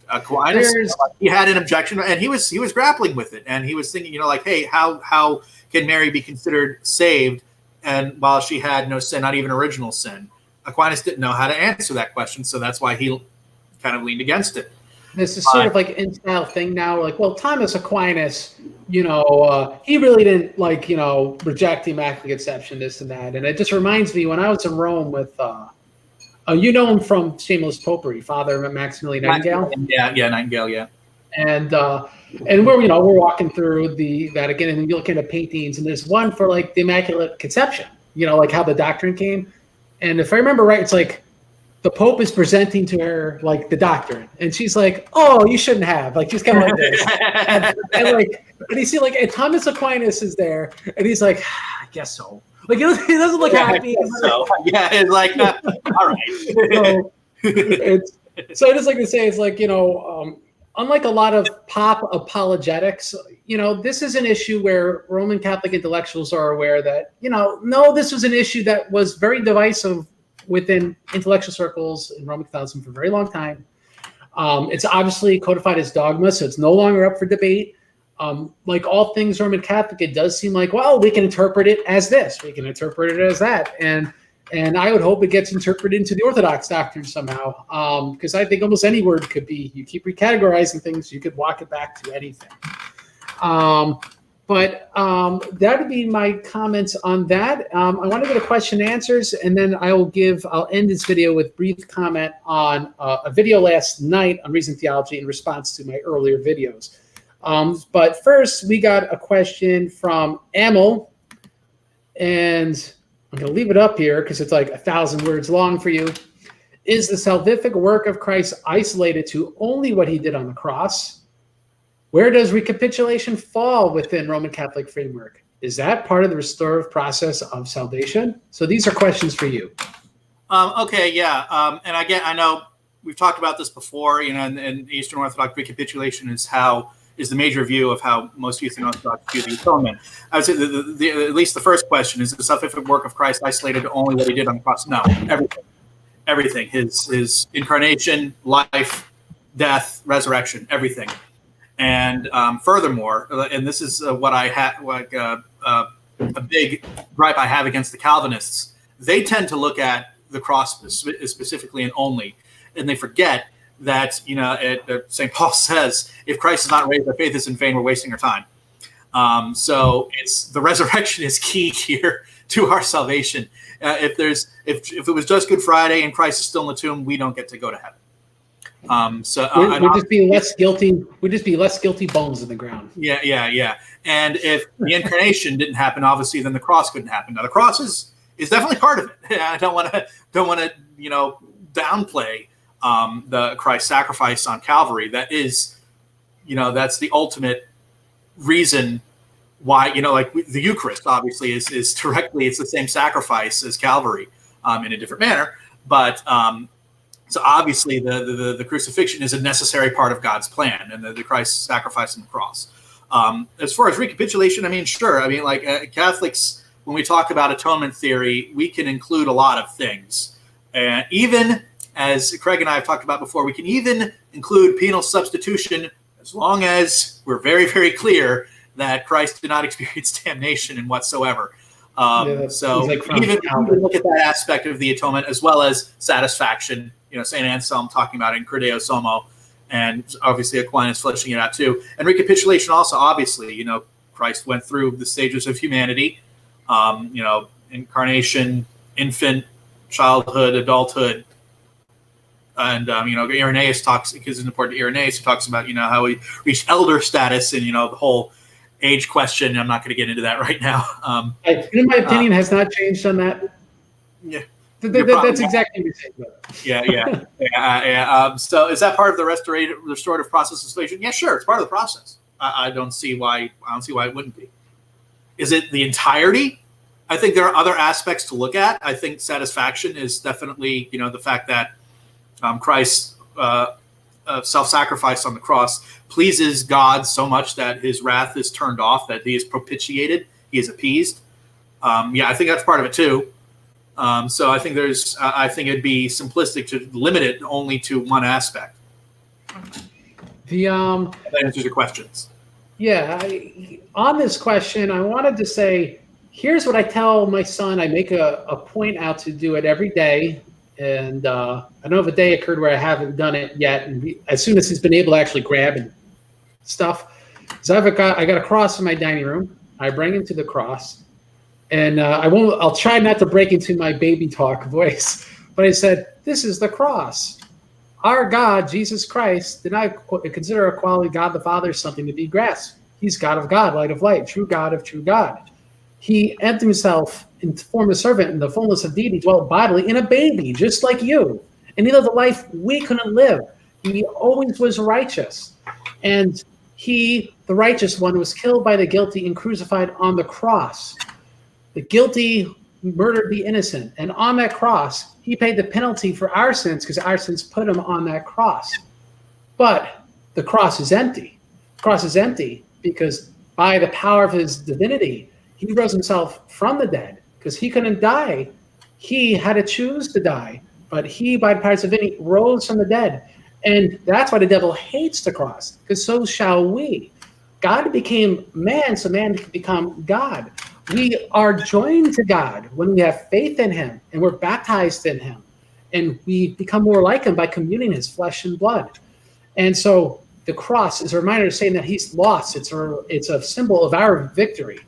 Aquinas, he had an objection, and he was grappling with it, and he was thinking, hey, how can Mary be considered saved, and while she had no sin, not even original sin? Aquinas didn't know how to answer that question, so that's why he kind of leaned against it. This is sort of like an in-style thing now. Like, well, Thomas Aquinas, he really didn't reject the Immaculate Conception, this and that. And it just reminds me when I was in Rome with. You know him from Shameless Popery, Father Maximilian Nightingale. Yeah, Nightingale, yeah. And we're walking through the Vatican, and you look into paintings, and there's one for like the Immaculate Conception, like how the doctrine came. And if I remember right, it's like the Pope is presenting to her like the doctrine, and she's like, "Oh, you shouldn't have." Like she's kind of like this, and you see and Thomas Aquinas is there, and he's like, "I guess so." Like he doesn't look happy. So it's like, all right. So I just like to say, it's like, unlike a lot of pop apologetics, this is an issue where Roman Catholic intellectuals are aware that, no, this was an issue that was very divisive within intellectual circles in Roman Catholicism for a very long time. It's obviously codified as dogma, so it's no longer up for debate. Like all things Roman Catholic, it does seem like, well, we can interpret it as this, we can interpret it as that, and I would hope it gets interpreted into the Orthodox doctrine somehow, because I think almost any word could be. You keep recategorizing things, you could walk it back to anything. But that would be my comments on that. I want to go to question and answers, and then I'll end this video with brief comment on a video last night on Reason Theology in response to my earlier videos. But first, we got a question from Emil, and I'm going to leave it up here because it's like 1,000 words long for you. Is the salvific work of Christ isolated to only what he did on the cross? Where does recapitulation fall within Roman Catholic framework? Is that part of the restorative process of salvation? So these are questions for you. Okay, yeah. And again, I know we've talked about this before, and Eastern Orthodox recapitulation is the major view of how most Eastern Orthodox view the atonement. I would say at least the first question is the salvific work of Christ isolated to only what he did on the cross? No, everything. His incarnation, life, death, resurrection, everything. And furthermore, and this is what I had a big gripe I have against the Calvinists. They tend to look at the cross specifically and only, and they forget that St. Paul says, if Christ is not raised, our faith is in vain, we're wasting our time. So it's the resurrection is key here to our salvation. If it was just Good Friday and Christ is still in the tomb, we don't get to go to heaven. We'd just be less guilty. We'd just be less guilty bones in the ground. Yeah. And if the incarnation didn't happen, obviously, then the cross couldn't happen. Now the cross is definitely part of it. I don't want to downplay the Christ sacrifice on Calvary. That is, that's the ultimate reason why, the Eucharist obviously is directly, it's the same sacrifice as Calvary in a different manner. But so obviously the crucifixion is a necessary part of God's plan, and the Christ sacrifice on the cross. As far as recapitulation, sure. Catholics, when we talk about atonement theory, we can include a lot of things. And even, as Craig and I have talked about before, we can even include penal substitution as long as we're very, very clear that Christ did not experience damnation in whatsoever. So even look at that aspect of the atonement as well as satisfaction. St. Anselm talking about it in Credeo Somo, and obviously Aquinas fleshing it out too. And recapitulation also, obviously, Christ went through the stages of humanity, incarnation, infant, childhood, adulthood. And, Irenaeus talks, because it's important to Irenaeus, he talks about, how he reached elder status and, the whole age question. I'm not going to get into that right now. In my opinion, has not changed on that. Yeah. That's exactly the same. Yeah. So is that part of the restorative process of salvation? Yeah, sure. It's part of the process. I don't see why it wouldn't be. Is it the entirety? I think there are other aspects to look at. I think satisfaction is definitely, the fact that Christ self-sacrifice on the cross pleases God so much that his wrath is turned off, that he is propitiated, he is appeased. I think that's part of it too. So I think I think it'd be simplistic to limit it only to one aspect. That answers your questions. Yeah, on this question, I wanted to say, here's what I tell my son. I make a point out to do it every day. And I know if a day occurred where I haven't done it yet. And as soon as he's been able to actually grab and stuff. So I got a cross in my dining room. I bring him to the cross. And I'll try not to break into my baby talk voice. But I said, this is the cross. Our God, Jesus Christ, did not consider equality God the Father something to be grasped. He's God of God, light of light, true God of true God. He emptied himself in the form of servant, in the fullness of deity, dwelt bodily in a baby, just like you. And he lived a life we couldn't live. He always was righteous. And he, the righteous one, was killed by the guilty and crucified on the cross. The guilty murdered the innocent. And on that cross, he paid the penalty for our sins because our sins put him on that cross. But the cross is empty. The cross is empty because by the power of his divinity, he rose himself from the dead because he couldn't die. He had to choose to die. But he, by the power of his divinity, rose from the dead. And that's why the devil hates the cross, because so shall we. God became man so man could become God. We are joined to God when we have faith in him and we're baptized in him. And we become more like him by communing his flesh and blood. And so the cross is a reminder saying that he's lost. It's a symbol of our victory.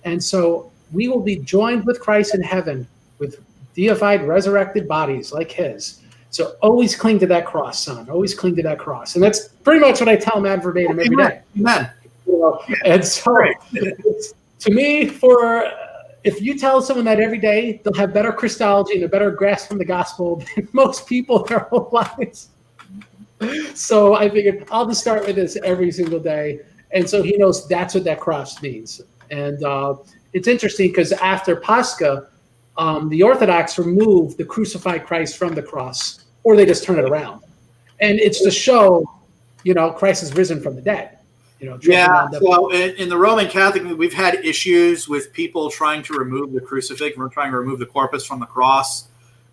And so we will be joined with Christ in heaven with deified, resurrected bodies like his. So always cling to that cross, son. Always cling to that cross. And that's pretty much what I tell him ad verbatim every day. Amen. And so to me, if you tell someone that every day, they'll have better Christology and a better grasp from the gospel than most people their whole lives. So I figured I'll just start with this every single day. And so he knows that's what that cross means. And it's interesting because after Pascha, the Orthodox remove the crucified Christ from the cross, or they just turn it around. And it's to show, Christ is risen from the dead. So in the Roman Catholic, we've had issues with people trying to remove the crucifix. We're trying to remove the corpus from the cross.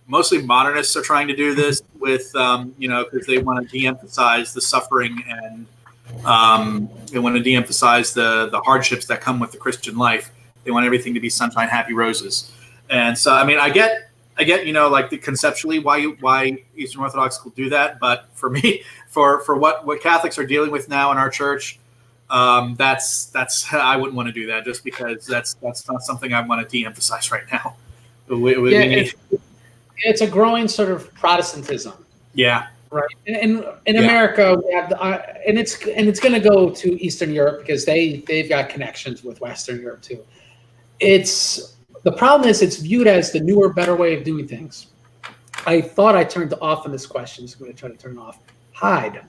Mostly modernists are trying to do this with, because they want to de-emphasize the suffering and they want to de-emphasize the hardships that come with the Christian life. They want everything to be sunshine, happy roses. And so, I get, conceptually why Eastern Orthodox will do that. But for me, for what Catholics are dealing with now in our church, that's I wouldn't want to do that just because that's not something I want to de-emphasize right now. It's a growing sort of Protestantism. Yeah. Right. In America, we have and it's going to go to Eastern Europe because they've got connections with Western Europe too. The problem is it's viewed as the newer, better way of doing things. I thought I turned off on this question, so I'm going to try to turn off. Hide.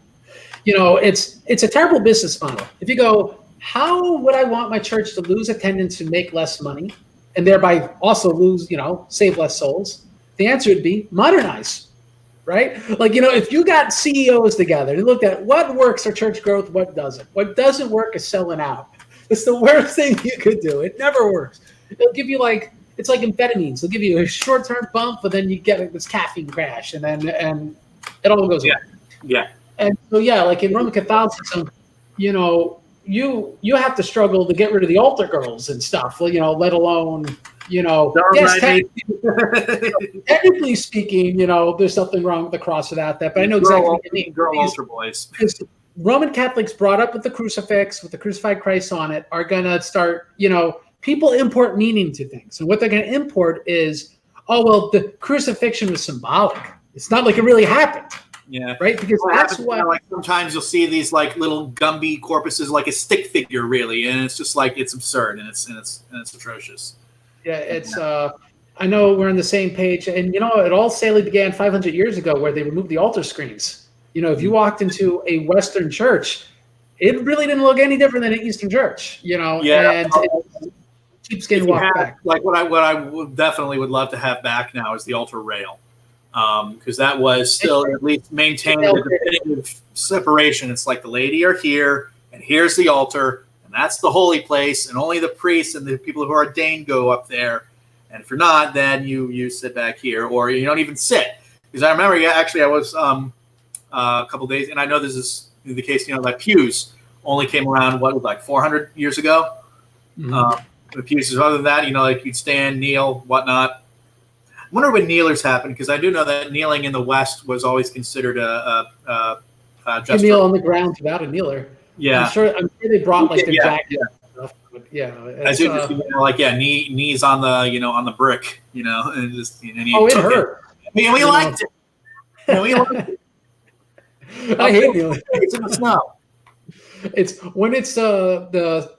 It's a terrible business model. If you go, how would I want my church to lose attendance and make less money, and thereby also lose, save less souls? The answer would be modernize, right? If you got CEOs together and looked at what works for church growth, what doesn't. What doesn't work is selling out. It's the worst thing you could do. It never works. It'll give you it's like amphetamines. They'll give you a short-term bump, but then you get this caffeine crash, and it all goes away. Yeah. And so in Roman Catholicism, you have to struggle to get rid of the altar girls and stuff. Let alone technically speaking, there's something wrong with the cross without that. But I know exactly what you mean. Girl altar boys. Roman Catholics brought up with the crucifix, with the crucified Christ on it, are going to start, people import meaning to things. And what they're going to import is, oh, well, the crucifixion was symbolic. It's not like it really happened. Yeah. Right? Because that's what. Like sometimes you'll see these like little Gumby corpuses, like a stick figure, really. And it's just like, it's absurd and it's atrocious. Yeah, it's, I know we're on the same page. And, it all sadly began 500 years ago where they removed the altar screens. If you walked into a Western church, it really didn't look any different than an Eastern church, Yeah. And it keeps getting walked back. Like what I would definitely would love to have back now is the altar rail, because that was still at least maintaining the definitive separation. It's like the laity are here, and here's the altar, and that's the holy place, and only the priests and the people who are ordained go up there. And if you're not, then you sit back here, or you don't even sit. Because I remember, actually, I was a couple of days, and I know this is the case. Like pews only came around like 400 years ago. Mm-hmm. The pews, other than that, like you'd stand, kneel, whatnot. I wonder when kneelers happened, because I do know that kneeling in the West was always considered just kneel on the ground without a kneeler. Yeah, I'm sure they brought like their jacket. Yeah. And stuff, but I do knees on the on the brick, and just and it hurt. We liked it. We liked it. I hate kneeling. It's in the snow. It's when it's the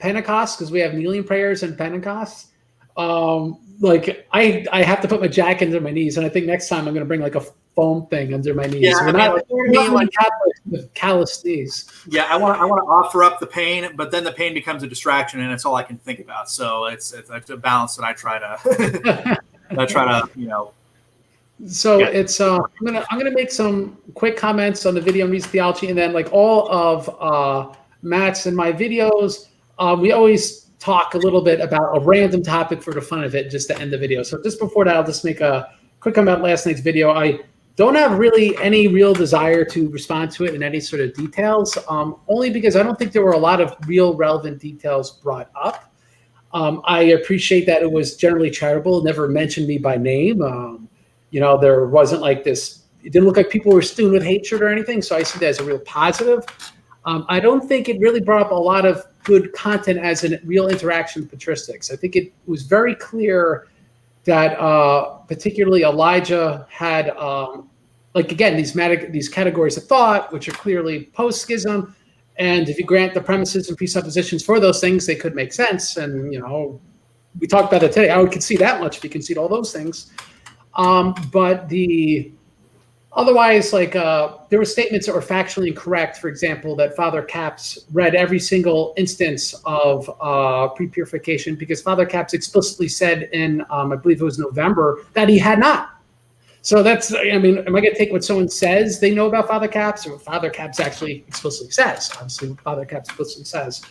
Pentecost, because we have kneeling prayers and Pentecost. Like I have to put my jacket under my knees, and I think next time I'm going to bring like a foam thing under my knees. Yeah, we're not like Catholics with calloused knees. Yeah, I want to offer up the pain, but then the pain becomes a distraction, and it's all I can think about. So it's a balance that I try to So it's I'm gonna make some quick comments on the video on music theology, and then like all of Matt's and my videos, we always talk a little bit about a random topic for the fun of it, just to end the video. So just before that, I'll just make a quick comment about last night's video. I don't have really any real desire to respond to it in any sort of details, only because I don't think there were a lot of real relevant details brought up. I appreciate that it was generally charitable, never mentioned me by name. There wasn't like this, it didn't look like people were stewing with hatred or anything. So I see that as a real positive. I don't think it really brought up a lot of good content as a real interaction with patristics. I think it was very clear that particularly Elijah had, these categories of thought, which are clearly post-schism. And if you grant the premises and presuppositions for those things, they could make sense. And, we talked about that today. I would concede that much if you concede all those things. But otherwise, there were statements that were factually incorrect. For example, that Father Capps read every single instance of pre-purification, because Father Capps explicitly said in, I believe it was November, that he had not. So that's, am I going to take what someone says they know about Father Capps, or what Father Capps actually explicitly says? Obviously, what Father Capps explicitly says.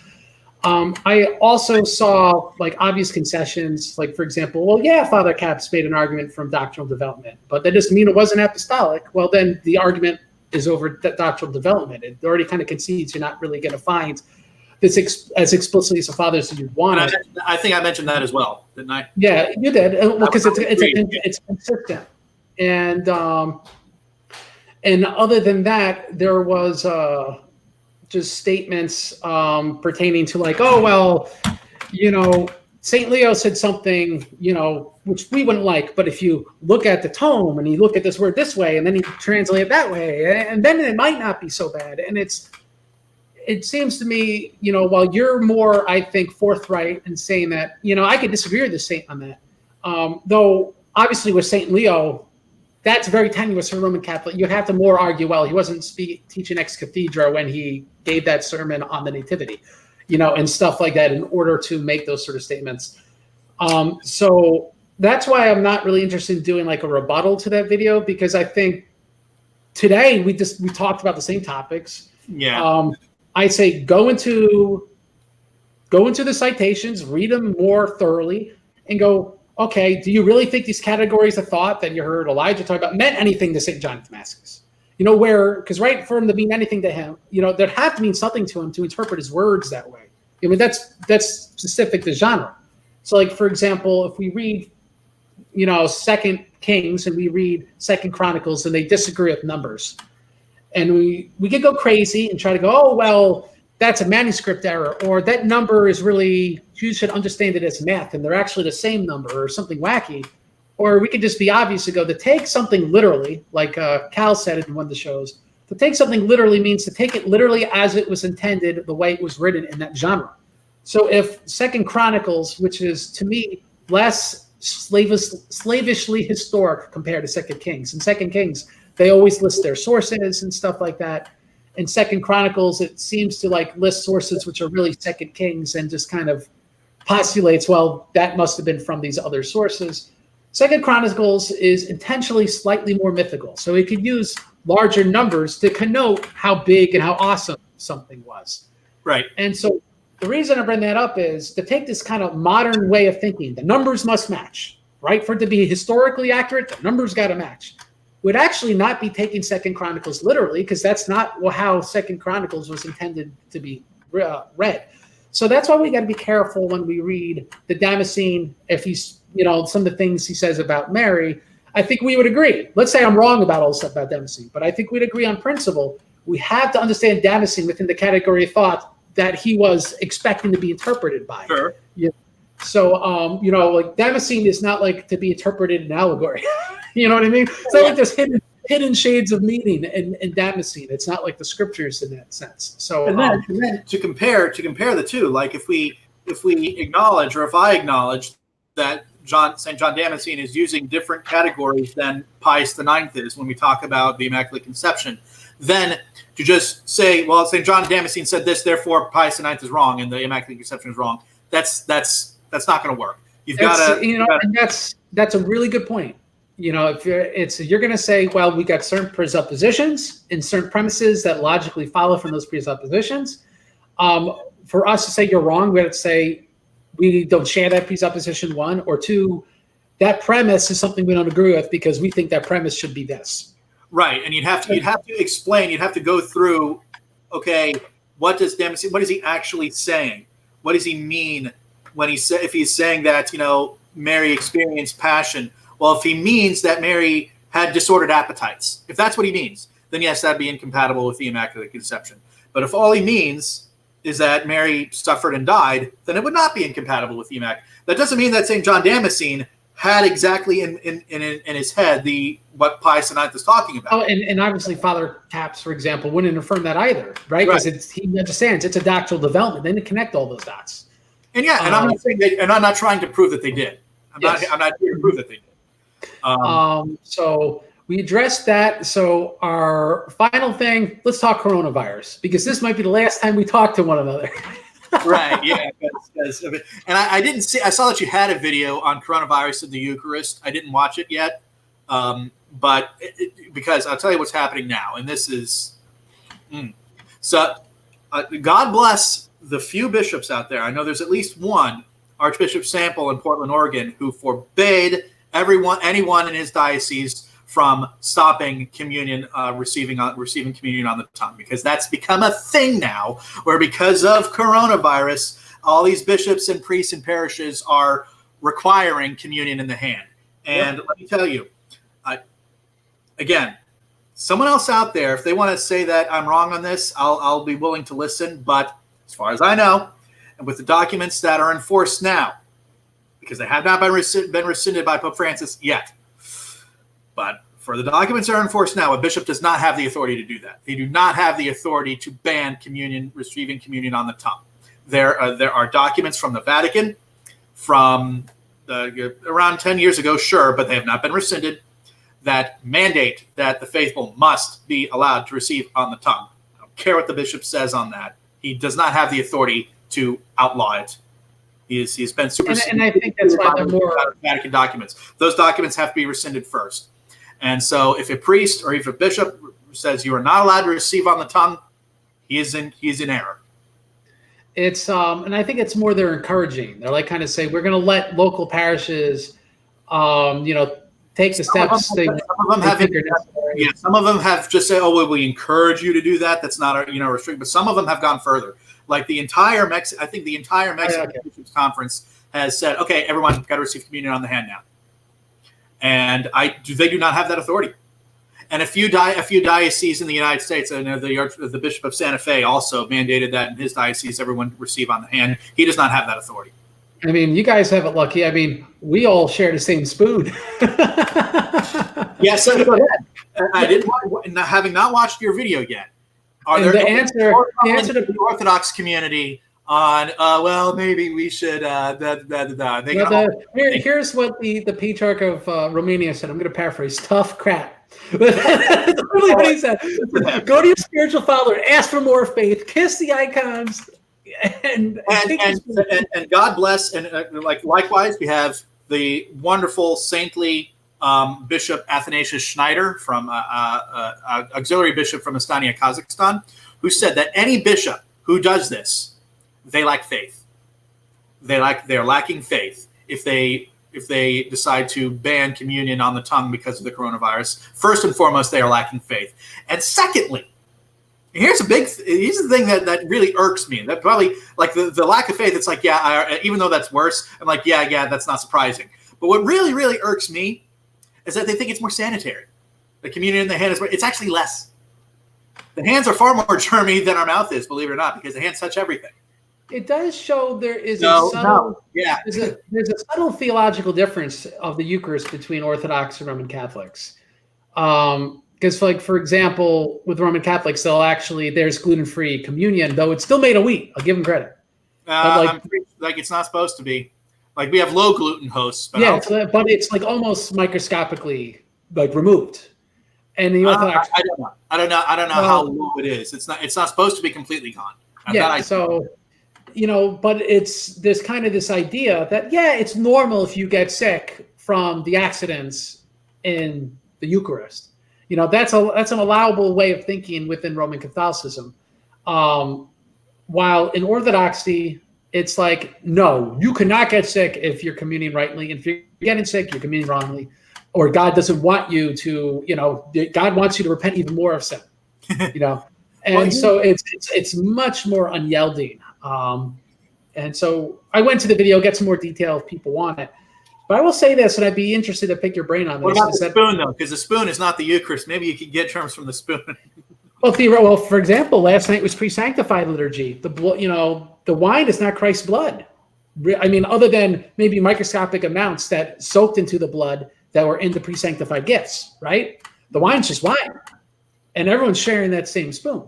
I also saw obvious concessions, for example, Father Capps made an argument from doctrinal development, but that doesn't mean it wasn't apostolic. Well, then the argument is over that doctrinal development. It already kind of concedes you're not really going to find this as explicitly as the fathers as you want it. I think I mentioned that as well, didn't I? Yeah, you did, because it's consistent. And other than that, there was just statements pertaining to St. Leo said something, which we wouldn't like, but if you look at the tome and you look at this word this way, and then you translate it that way, and then it might not be so bad. And it seems to me, while you're more, I think, forthright in saying that, I could disagree with the saint on that. Though obviously with St. Leo, that's very tenuous for Roman Catholic. You have to more argue, well, he wasn't teaching ex cathedra when he gave that sermon on the Nativity, and stuff like that in order to make those sort of statements. So that's why I'm not really interested in doing a rebuttal to that video, because I think today we talked about the same topics. Yeah. I say go into the citations, read them more thoroughly, and go, okay, do you really think these categories of thought that you heard Elijah talk about meant anything to St. John of Damascus? Because right for him to mean anything to him, there'd have to mean something to him to interpret his words that way. That's specific to genre. So for example, if we read, 2 Kings and we read 2 Chronicles and they disagree with Numbers. And we could go crazy and try to go, oh, well, that's a manuscript error, or that number is really, you should understand it as math, and they're actually the same number, or something wacky. Or we could just be obvious to go, to take something literally, like Cal said in one of the shows, to take something literally means to take it literally as it was intended, the way it was written in that genre. So if Second Chronicles, which is, to me, less slavishly historic compared to Second Kings. In Second Kings, they always list their sources and stuff like that. In Second Chronicles, it seems to like list sources which are really Second Kings and just kind of postulates, well, that must have been from these other sources. Second Chronicles is intentionally slightly more mythical. So it could use larger numbers to connote how big and how awesome something was. Right. And so the reason I bring that up is to take this kind of modern way of thinking. The numbers must match, right? For it to be historically accurate, the numbers got to match. Would actually not be taking Second Chronicles literally, because that's not how Second Chronicles was intended to be read. So that's why we got to be careful when we read the Damascene. If he's, some of the things he says about Mary, I think we would agree. Let's say I'm wrong about all the stuff about Damascene, but I think we'd agree on principle. We have to understand Damascene within the category of thought that he was expecting to be interpreted by. Sure. Yeah. So, like Damascene is not like to be interpreted in allegory. You know what I mean? It's not like there's hidden shades of meaning in Damascene. It's not like the scriptures in that sense. So, and then to compare the two, like if we acknowledge, or if I acknowledge that St. John Damascene is using different categories than Pius IX is when we talk about the Immaculate Conception, then to just say, well, St. John Damascene said this, therefore Pius IX is wrong and the Immaculate Conception is wrong. That's not going to work. You've got to, and that's a really good point. If you're going to say, well, we got certain presuppositions and certain premises that logically follow from those presuppositions. For us to say you're wrong, we have to say we don't share that presupposition, one, or two, that premise is something we don't agree with because we think that premise should be this. Right, and you'd have to explain. You'd have to go through. Okay, what is he actually saying? What does he mean when if he's saying that Mary experienced passion? Well, if he means that Mary had disordered appetites, if that's what he means, then yes, that'd be incompatible with the Immaculate Conception. But if all he means is that Mary suffered and died, then it would not be incompatible with the Immaculate. That doesn't mean that St. John Damascene had exactly in his head what Pius IX is talking about. Oh, and obviously Father Capps, for example, wouldn't affirm that either, right? Because he understands it's a doctrinal development. They need to connect all those dots. And and I'm not saying and I'm not trying to prove that they did. I'm not here to prove that they did. So we addressed that. So our final thing, let's talk coronavirus, because this might be the last time we talk to one another. Right. Yeah. And I didn't see. I saw that you had a video on coronavirus in the Eucharist. I didn't watch it yet, but because I'll tell you what's happening now, and this is so. God bless the few bishops out there. I know there's at least one, Archbishop Sample in Portland, Oregon, who forbade anyone in his diocese from stopping communion, receiving communion on the tongue, because that's become a thing now, where because of coronavirus, all these bishops and priests and parishes are requiring communion in the hand. And let me tell you, again, someone else out there, if they want to say that I'm wrong on this, I'll be willing to listen. But as far as I know, and with the documents that are enforced now, because they have not been rescinded by Pope Francis yet, but for the documents that are enforced now, a bishop does not have the authority to do that. They do not have the authority to ban receiving communion on the tongue. There are documents from the Vatican from around 10 years ago, sure, but they have not been rescinded, that mandate that the faithful must be allowed to receive on the tongue. I don't care what the bishop says on that. He does not have the authority to outlaw it. He's been superseded. And I think that's why they're more Vatican documents. Those documents have to be rescinded first. And so if a priest or if a bishop says you are not allowed to receive on the tongue, he is in error. It's and I think it's more they're encouraging. They're like kind of say we're going to let local parishes, take the steps. Some of them have just said, "Oh, well, we encourage you to do that." That's not restricted. But some of them have gone further. Like the entire Mexican Bishops' Conference has said, "Okay, everyone got to receive communion on the hand now," and they do not have that authority. And a few dioceses in the United States, and the Bishop of Santa Fe also mandated that in his diocese everyone receive on the hand. He does not have that authority. I mean, you guys have it lucky. I mean, we all share the same spoon. Yes, I didn't. Having not watched your video yet, are there the answer to the Orthodox community on? Well, maybe we should. Here's what the Patriarch of Romania said. I'm going to paraphrase. Tough crap. That's really what he said. Go to your spiritual father, ask for more faith, kiss the icons, and God bless. And likewise, we have the wonderful saintly Bishop Athanasius Schneider from auxiliary bishop from Astana, Kazakhstan, who said that any bishop who does this, they lack faith. They're lacking faith if they decide to ban communion on the tongue because of the coronavirus. First and foremost, they are lacking faith. And secondly, here's the thing that really irks me. That probably, like the lack of faith, it's like, even though that's worse, I'm like, yeah, that's not surprising. But what really, really irks me is that they think it's more sanitary. The communion in the hand it's actually less. The hands are far more germy than our mouth is, believe it or not, because the hands touch everything. It does show there is there's a subtle theological difference of the Eucharist between Orthodox and Roman Catholics. Because, for example, with Roman Catholics, there's gluten-free communion, though it's still made of wheat. I'll give them credit. It's not supposed to be. Like, we have low gluten hosts. But but it's almost microscopically removed. And the Orthodox, I don't know how low it is. It's not supposed to be completely gone. But there's kind of this idea that it's normal if you get sick from the accidents in the Eucharist. That's an allowable way of thinking within Roman Catholicism. While in Orthodoxy, it's like, no, you cannot get sick if you're communing rightly. And if you're getting sick, you're communing wrongly. Or God doesn't want you to, God wants you to repent even more of sin, And so it's much more unyielding. And so I went to the video, get some more detail if people want it. But I will say this, and I'd be interested to pick your brain on this. What about the spoon, though? Because the spoon is not the Eucharist. Maybe you could get terms from the spoon. Well, for example, last night was pre-sanctified liturgy. The wine is not Christ's blood. I mean, other than maybe microscopic amounts that soaked into the blood that were in the pre-sanctified gifts, right? The wine's just wine. And everyone's sharing that same spoon.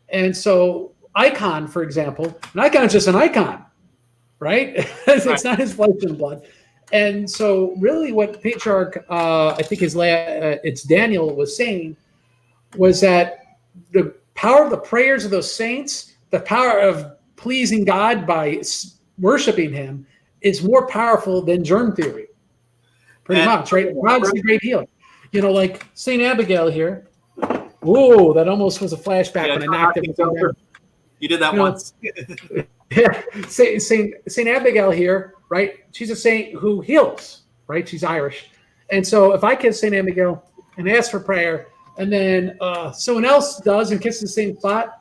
And so icon, for example, an icon is just an icon, right? It's not his flesh and blood. And so really what Patriarch, I think it's Daniel was saying, was that the power of the prayers of those saints, the power of pleasing God by worshiping him is more powerful than germ theory. Pretty much, right? God's the great healer. Like St. Abigail here. Whoa, that almost was a flashback when I knocked it. You did that once. Yeah, St. Abigail here, right? She's a saint who heals, right? She's Irish. And so if I kiss St. Abigail and ask for prayer, and then someone else does and kisses the same spot,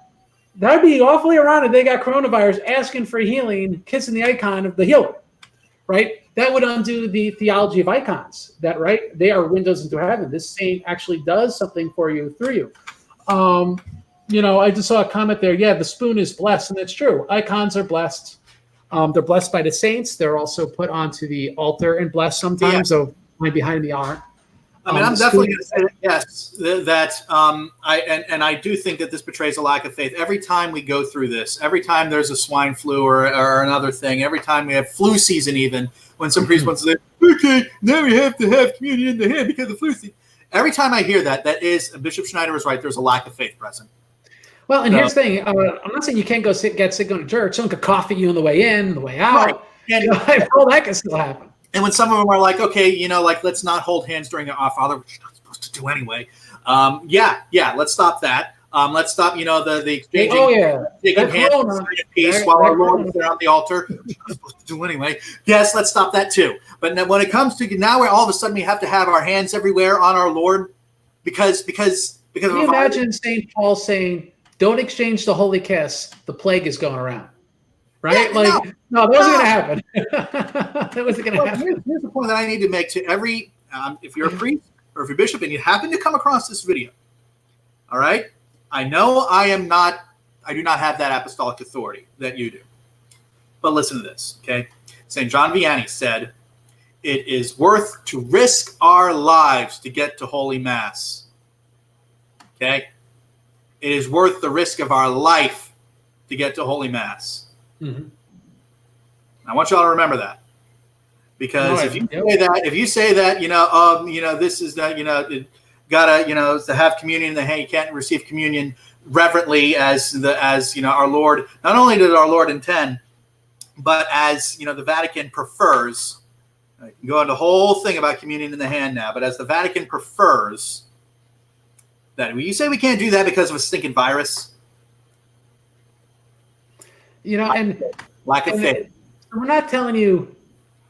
that'd be awfully ironic. They got coronavirus asking for healing, kissing the icon of the healer, right? That would undo the theology of icons. That, right? They are windows into heaven. This saint actually does something for you through you. I just saw a comment there. Yeah, the spoon is blessed, and that's true. Icons are blessed. They're blessed by the saints. They're also put onto the altar and blessed sometimes. Yeah. So behind the aren't. I'm definitely going to say that, yes. I do think that this betrays a lack of faith. Every time we go through this, every time there's a swine flu or another thing, every time we have flu season, even when some priest wants to say, okay, now we have to have communion in the hand because of flu season. Every time I hear that is, Bishop Schneider was right, there's a lack of faith present. Well, and here's the thing. I'm not saying you can't get sick going to church. Someone could cough at you on the way in, the way out. Right. And, all that can still happen. And when some of them are like, okay, let's not hold hands during the Our Father, which you're not supposed to do anyway. Let's stop that. Let's stop, the exchanging taking hands in peace while our Lord is there on the altar, which you're not supposed to do anyway. Yes, let's stop that too. But when it comes to now, where all of a sudden we have to have our hands everywhere on our Lord because can you imagine St. Paul saying, "Don't exchange the holy kiss. The plague is going around." Right? Yeah, no, that wasn't going to happen. That wasn't going to happen. Here's the point that I need to make to every, if you're a priest, or if you're bishop and you happen to come across this video, all right, I know I do not have that apostolic authority that you do. But listen to this, okay? St. John Vianney said, it is worth to risk our lives to get to Holy Mass. Okay? It is worth the risk of our life to get to Holy Mass. Mm-hmm. I want you all to remember that. Because if you say that, this is that, to have communion in the hand, you can't receive communion reverently as our Lord, not only did our Lord intend, but as the Vatican prefers. I can go into the whole thing about communion in the hand now, but as the Vatican prefers, that you say we can't do that because of a stinking virus, and lack of faith. We're not telling you,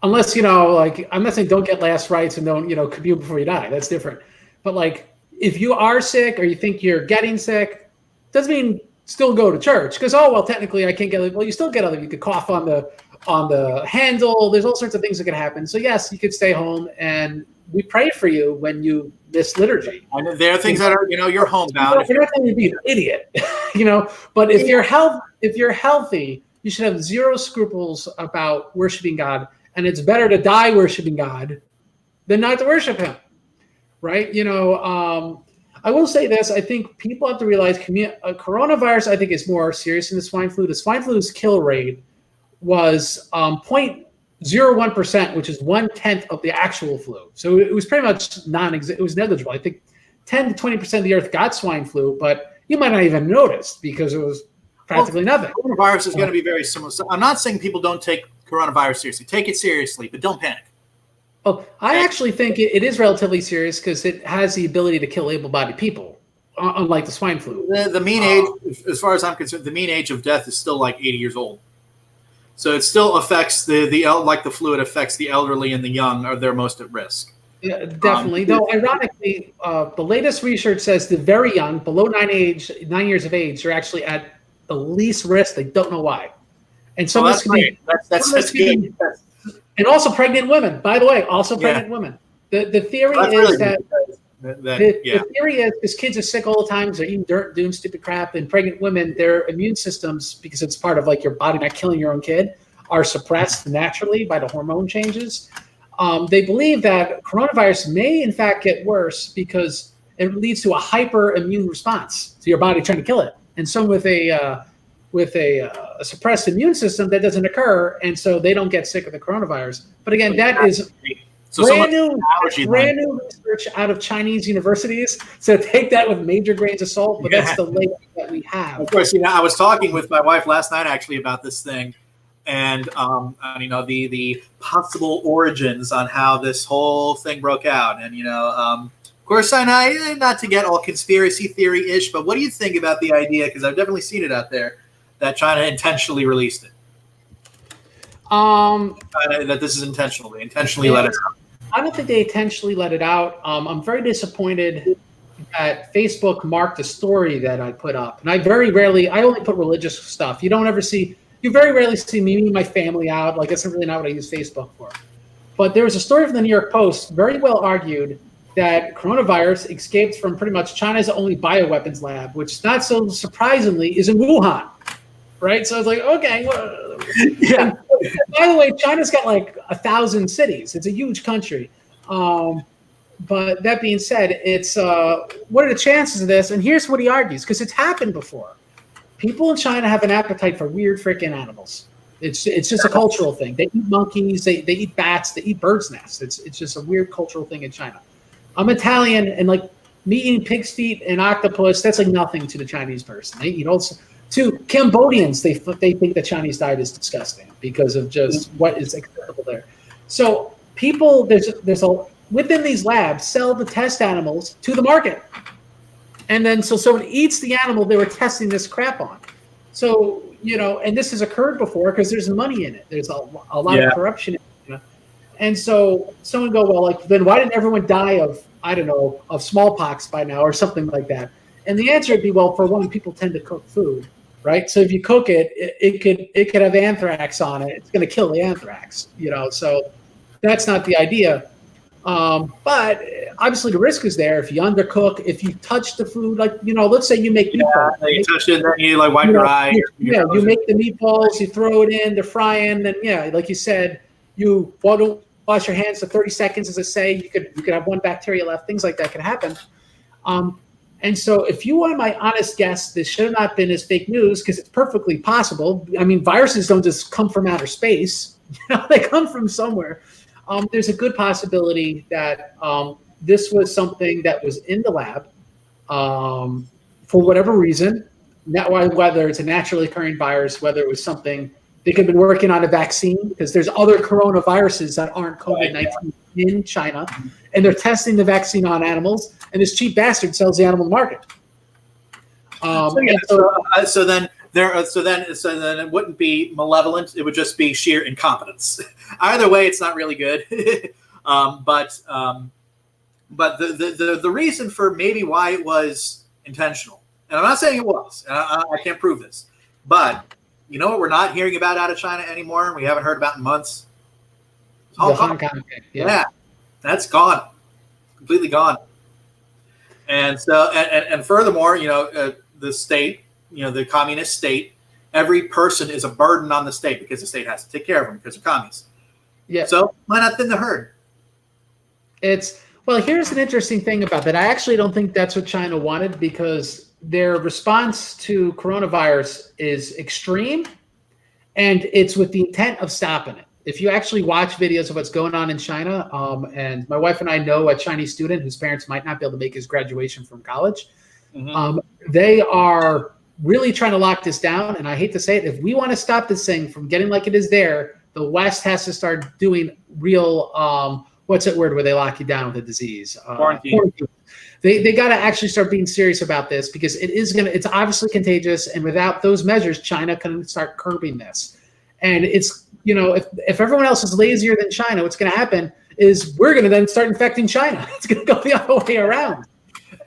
unless I'm not saying don't get last rites and don't commune before you die. That's different. But if you are sick or you think you're getting sick, doesn't mean still go to church because technically I can't get. Well, you still get other. You could cough on the handle. There's all sorts of things that could happen. So yes, you could stay home, and we pray for you when you miss liturgy. And there are things that are you're homebound. You're not going to be an idiot, But if you're healthy, you should have zero scruples about worshiping God, and it's better to die worshiping God than not to worship Him, right? I will say this. I think people have to realize coronavirus, I think, is more serious than the swine flu. The swine flu's kill rate was 0.01%, which is 1/10 of the actual flu. So it was pretty much it was negligible. I think 10 to 20% of the earth got swine flu, but you might not even notice because it was practically nothing. Coronavirus is going to be very similar. So I'm not saying people don't take coronavirus seriously. Take it seriously, but don't panic. Well, I actually think it is relatively serious because it has the ability to kill able-bodied people, unlike the swine flu. The mean age, as far as I'm concerned, the mean age of death is still like 80 years old. So it still affects like the flu, it affects the elderly and the young are they're most at risk. Yeah, definitely. Though, ironically, the latest research says the very young, below 9 years of age, are actually at the least risk. They don't know why. And some of this could be that's good. And also pregnant women, by the way, pregnant women. The theory is the theory is because kids are sick all the time, they're eating dirt, doing stupid crap, and pregnant women, their immune systems, because it's part of your body not killing your own kid, are suppressed naturally by the hormone changes. They believe that coronavirus may in fact get worse because it leads to a hyper immune response to your body trying to kill it. And so with a suppressed immune system, that doesn't occur, and so they don't get sick of the coronavirus. But again, that is brand new research out of Chinese universities. So take that with major grains of salt, but that's the latest that we have. Of course, I was talking with my wife last night actually about this thing, and the possible origins on how this whole thing broke out, and of course, I know not to get all conspiracy theory-ish, but what do you think about the idea? Because I've definitely seen it out there that China intentionally released it. That this is intentional. They intentionally let it out. I don't think they intentionally let it out. I'm very disappointed that Facebook marked a story that I put up, and I only put religious stuff. You very rarely see me and my family out. That's really not what I use Facebook for. But there was a story from the New York Post, very well argued, that coronavirus escaped from pretty much China's only bioweapons lab, which not so surprisingly is in Wuhan, right? So I was like, okay. Well, yeah. By the way, China's got 1,000 cities. It's a huge country. But that being said, it's what are the chances of this? And here's what he argues, because it's happened before. People in China have an appetite for weird freaking animals. It's just a cultural thing. They eat monkeys, they eat bats, they eat birds' nests. It's just a weird cultural thing in China. I'm Italian, and me eating pig's feet and octopus, that's nothing to the Chinese person. They eat also to Cambodians, they think the Chinese diet is disgusting because of just what is acceptable there. So people within these labs sell the test animals to the market. And then so someone eats the animal they were testing this crap on. So, and this has occurred before because there's money in it. There's a lot of corruption in it. And so someone go, well, then why didn't everyone die of smallpox by now or something like that? And the answer would be, well, for one, people tend to cook food, right? So if you cook it, it could have anthrax on it. It's going to kill the anthrax, So that's not the idea. But obviously the risk is there if you undercook, if you touch the food, like, let's say you make meatballs. You touch it, then you like wipe your eye. You make the meatballs, you throw it in, they're frying, and like you said, you don't wash your hands for 30 seconds, as I say, you could have one bacteria left, things like that can happen. And so if you want my honest guess, this should have not been as fake news, because it's perfectly possible. I mean, viruses don't just come from outer space. They come from somewhere. There's a good possibility that this was something that was in the lab for whatever reason, whether it's a naturally occurring virus, whether it was something they could have been working on a vaccine, because there's other coronaviruses that aren't COVID-19 in China, and they're testing the vaccine on animals, and this cheap bastard sells the animal market. So then it wouldn't be malevolent; it would just be sheer incompetence. Either way, it's not really good. But the reason for maybe why it was intentional, and I'm not saying it was, and I can't prove this, but you know what we're not hearing about out of China anymore, and we haven't heard about in months? Hong Kong. Yeah, that's gone, completely gone. And so, and furthermore, the state, the communist state, every person is a burden on the state because the state has to take care of them because they're communists. Yeah. So why not thin the herd? Well, here's an interesting thing about that. I actually don't think that's what China wanted, because their response to coronavirus is extreme, and it's with the intent of stopping it. If you actually watch videos of what's going on in China, and my wife and I know a Chinese student whose parents might not be able to make his graduation from college, they are really trying to lock this down. And I hate to say it, if we want to stop this thing from getting like it is there, the West has to start doing real, what's that word where they lock you down with a disease? Quarantine. They got to actually start being serious about this, because it's obviously contagious. And without those measures, China can start curbing this. And it's, if everyone else is lazier than China, what's going to happen is we're going to then start infecting China. It's going to go the other way around.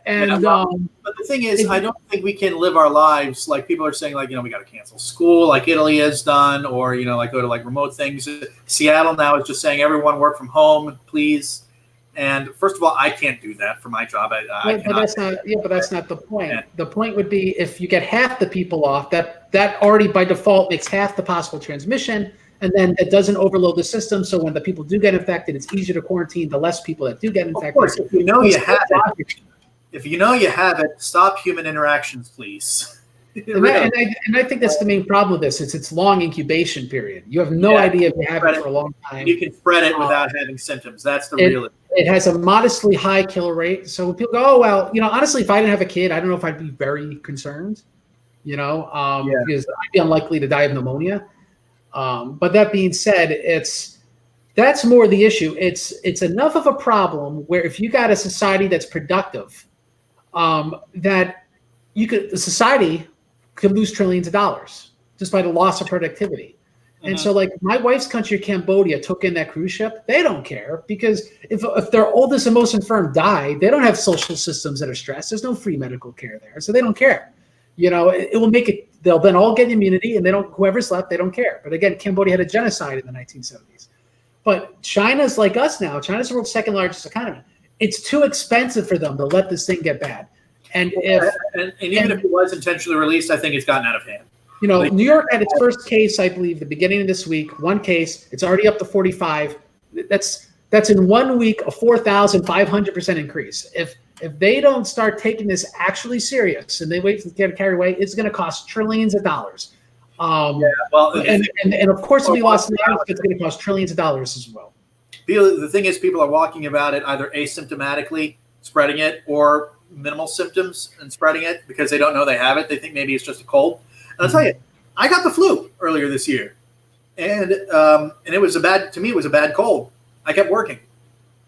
And but the thing is, I don't think we can live our lives like people are saying, like, we got to cancel school, like Italy has done, or like go to like remote things. Seattle now is just saying everyone work from home, please. And first of all, I can't do that for my job. But that's not the point. Yeah. The point would be if you get half the people off, that already by default makes half the possible transmission, and then it doesn't overload the system. So when the people do get infected, it's easier to quarantine the less people that do get infected. Of course, if you know you have it, stop human interactions, please. And I think that's the main problem with this. It's its long incubation period. You have no idea if you have it for a long time. You can spread it without having symptoms. That's the real. It has a modestly high kill rate. So when people go, oh, well, honestly, if I didn't have a kid, I don't know if I'd be very concerned, because I'd be unlikely to die of pneumonia. But that being said, that's more the issue. It's enough of a problem where if you got a society that's productive, that the society could lose trillions of dollars just by the loss of productivity. And so like my wife's country, Cambodia, took in that cruise ship. They don't care, because if their oldest and most infirm die, they don't have social systems that are stressed. There's no free medical care there. So they don't care. It will make it, they'll then all get immunity, and whoever's left, they don't care. But again, Cambodia had a genocide in the 1970s. But China's like us now. China's the world's second largest economy. It's too expensive for them to let this thing get bad. And even if it was intentionally released, I think it's gotten out of hand. New York had its first case, I believe, the beginning of this week. One case. It's already up to 45. That's in 1 week a 4,500% increase. If they don't start taking this actually serious and they wait for it to get carried away, it's going to cost trillions of dollars. And of course, if we lost lives, it's going to cost trillions of dollars as well. The thing is, people are walking about it either asymptomatically, spreading it, or minimal symptoms and spreading it because they don't know they have it. They think maybe it's just a cold. And I'll tell you, I got the flu earlier this year, and it was a bad cold. I kept working.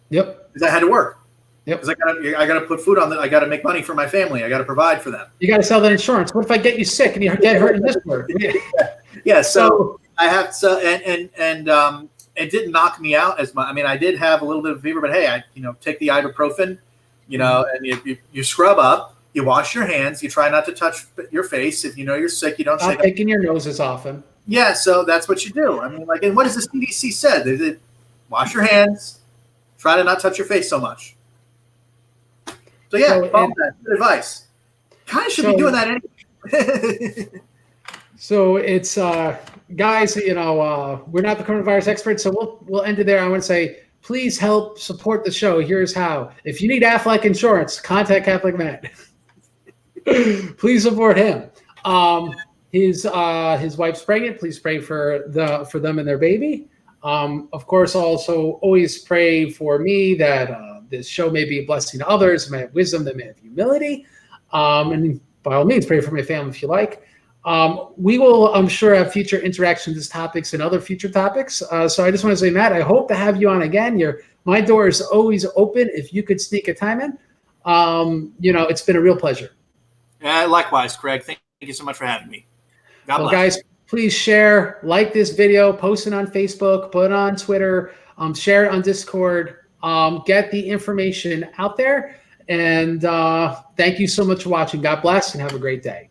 Yep. Because I had to work. Yep. Because I got to put food on. I got to make money for my family. I got to provide for them. You got to sell that insurance. What if I get you sick and you get hurt in this work? Yeah. So I have and it didn't knock me out as much. I mean, I did have a little bit of fever, but hey, I take the ibuprofen, and you scrub up, you wash your hands, you try not to touch your face. If you know you're sick, you don't shake. Not picking your nose as often. Yeah, so that's what you do. I mean, and what does the CDC said? They wash your hands, Try to not touch your face so much. So yeah, follow that. Good advice. Kind of should be doing that anyway. So it's guys, we're not the coronavirus experts, so we'll end it there. I want to say, please help support the show. Here's how. If you need Aflac insurance, contact Catholic Matt. Please support him. His wife's pregnant. Please pray for them and their baby. Of course, also always pray for me that this show may be a blessing to others, may have wisdom, that may have humility. And by all means, pray for my family if you like. We will, I'm sure, have future interactions, with topics, and other future topics. So I just want to say, Matt, I hope to have you on again. My door is always open. If you could sneak a time in, it's been a real pleasure. Likewise, Craig. Thank you so much for having me. God bless. Guys, please share, like this video, post it on Facebook, put it on Twitter, share it on Discord, get the information out there. And thank you so much for watching. God bless and have a great day.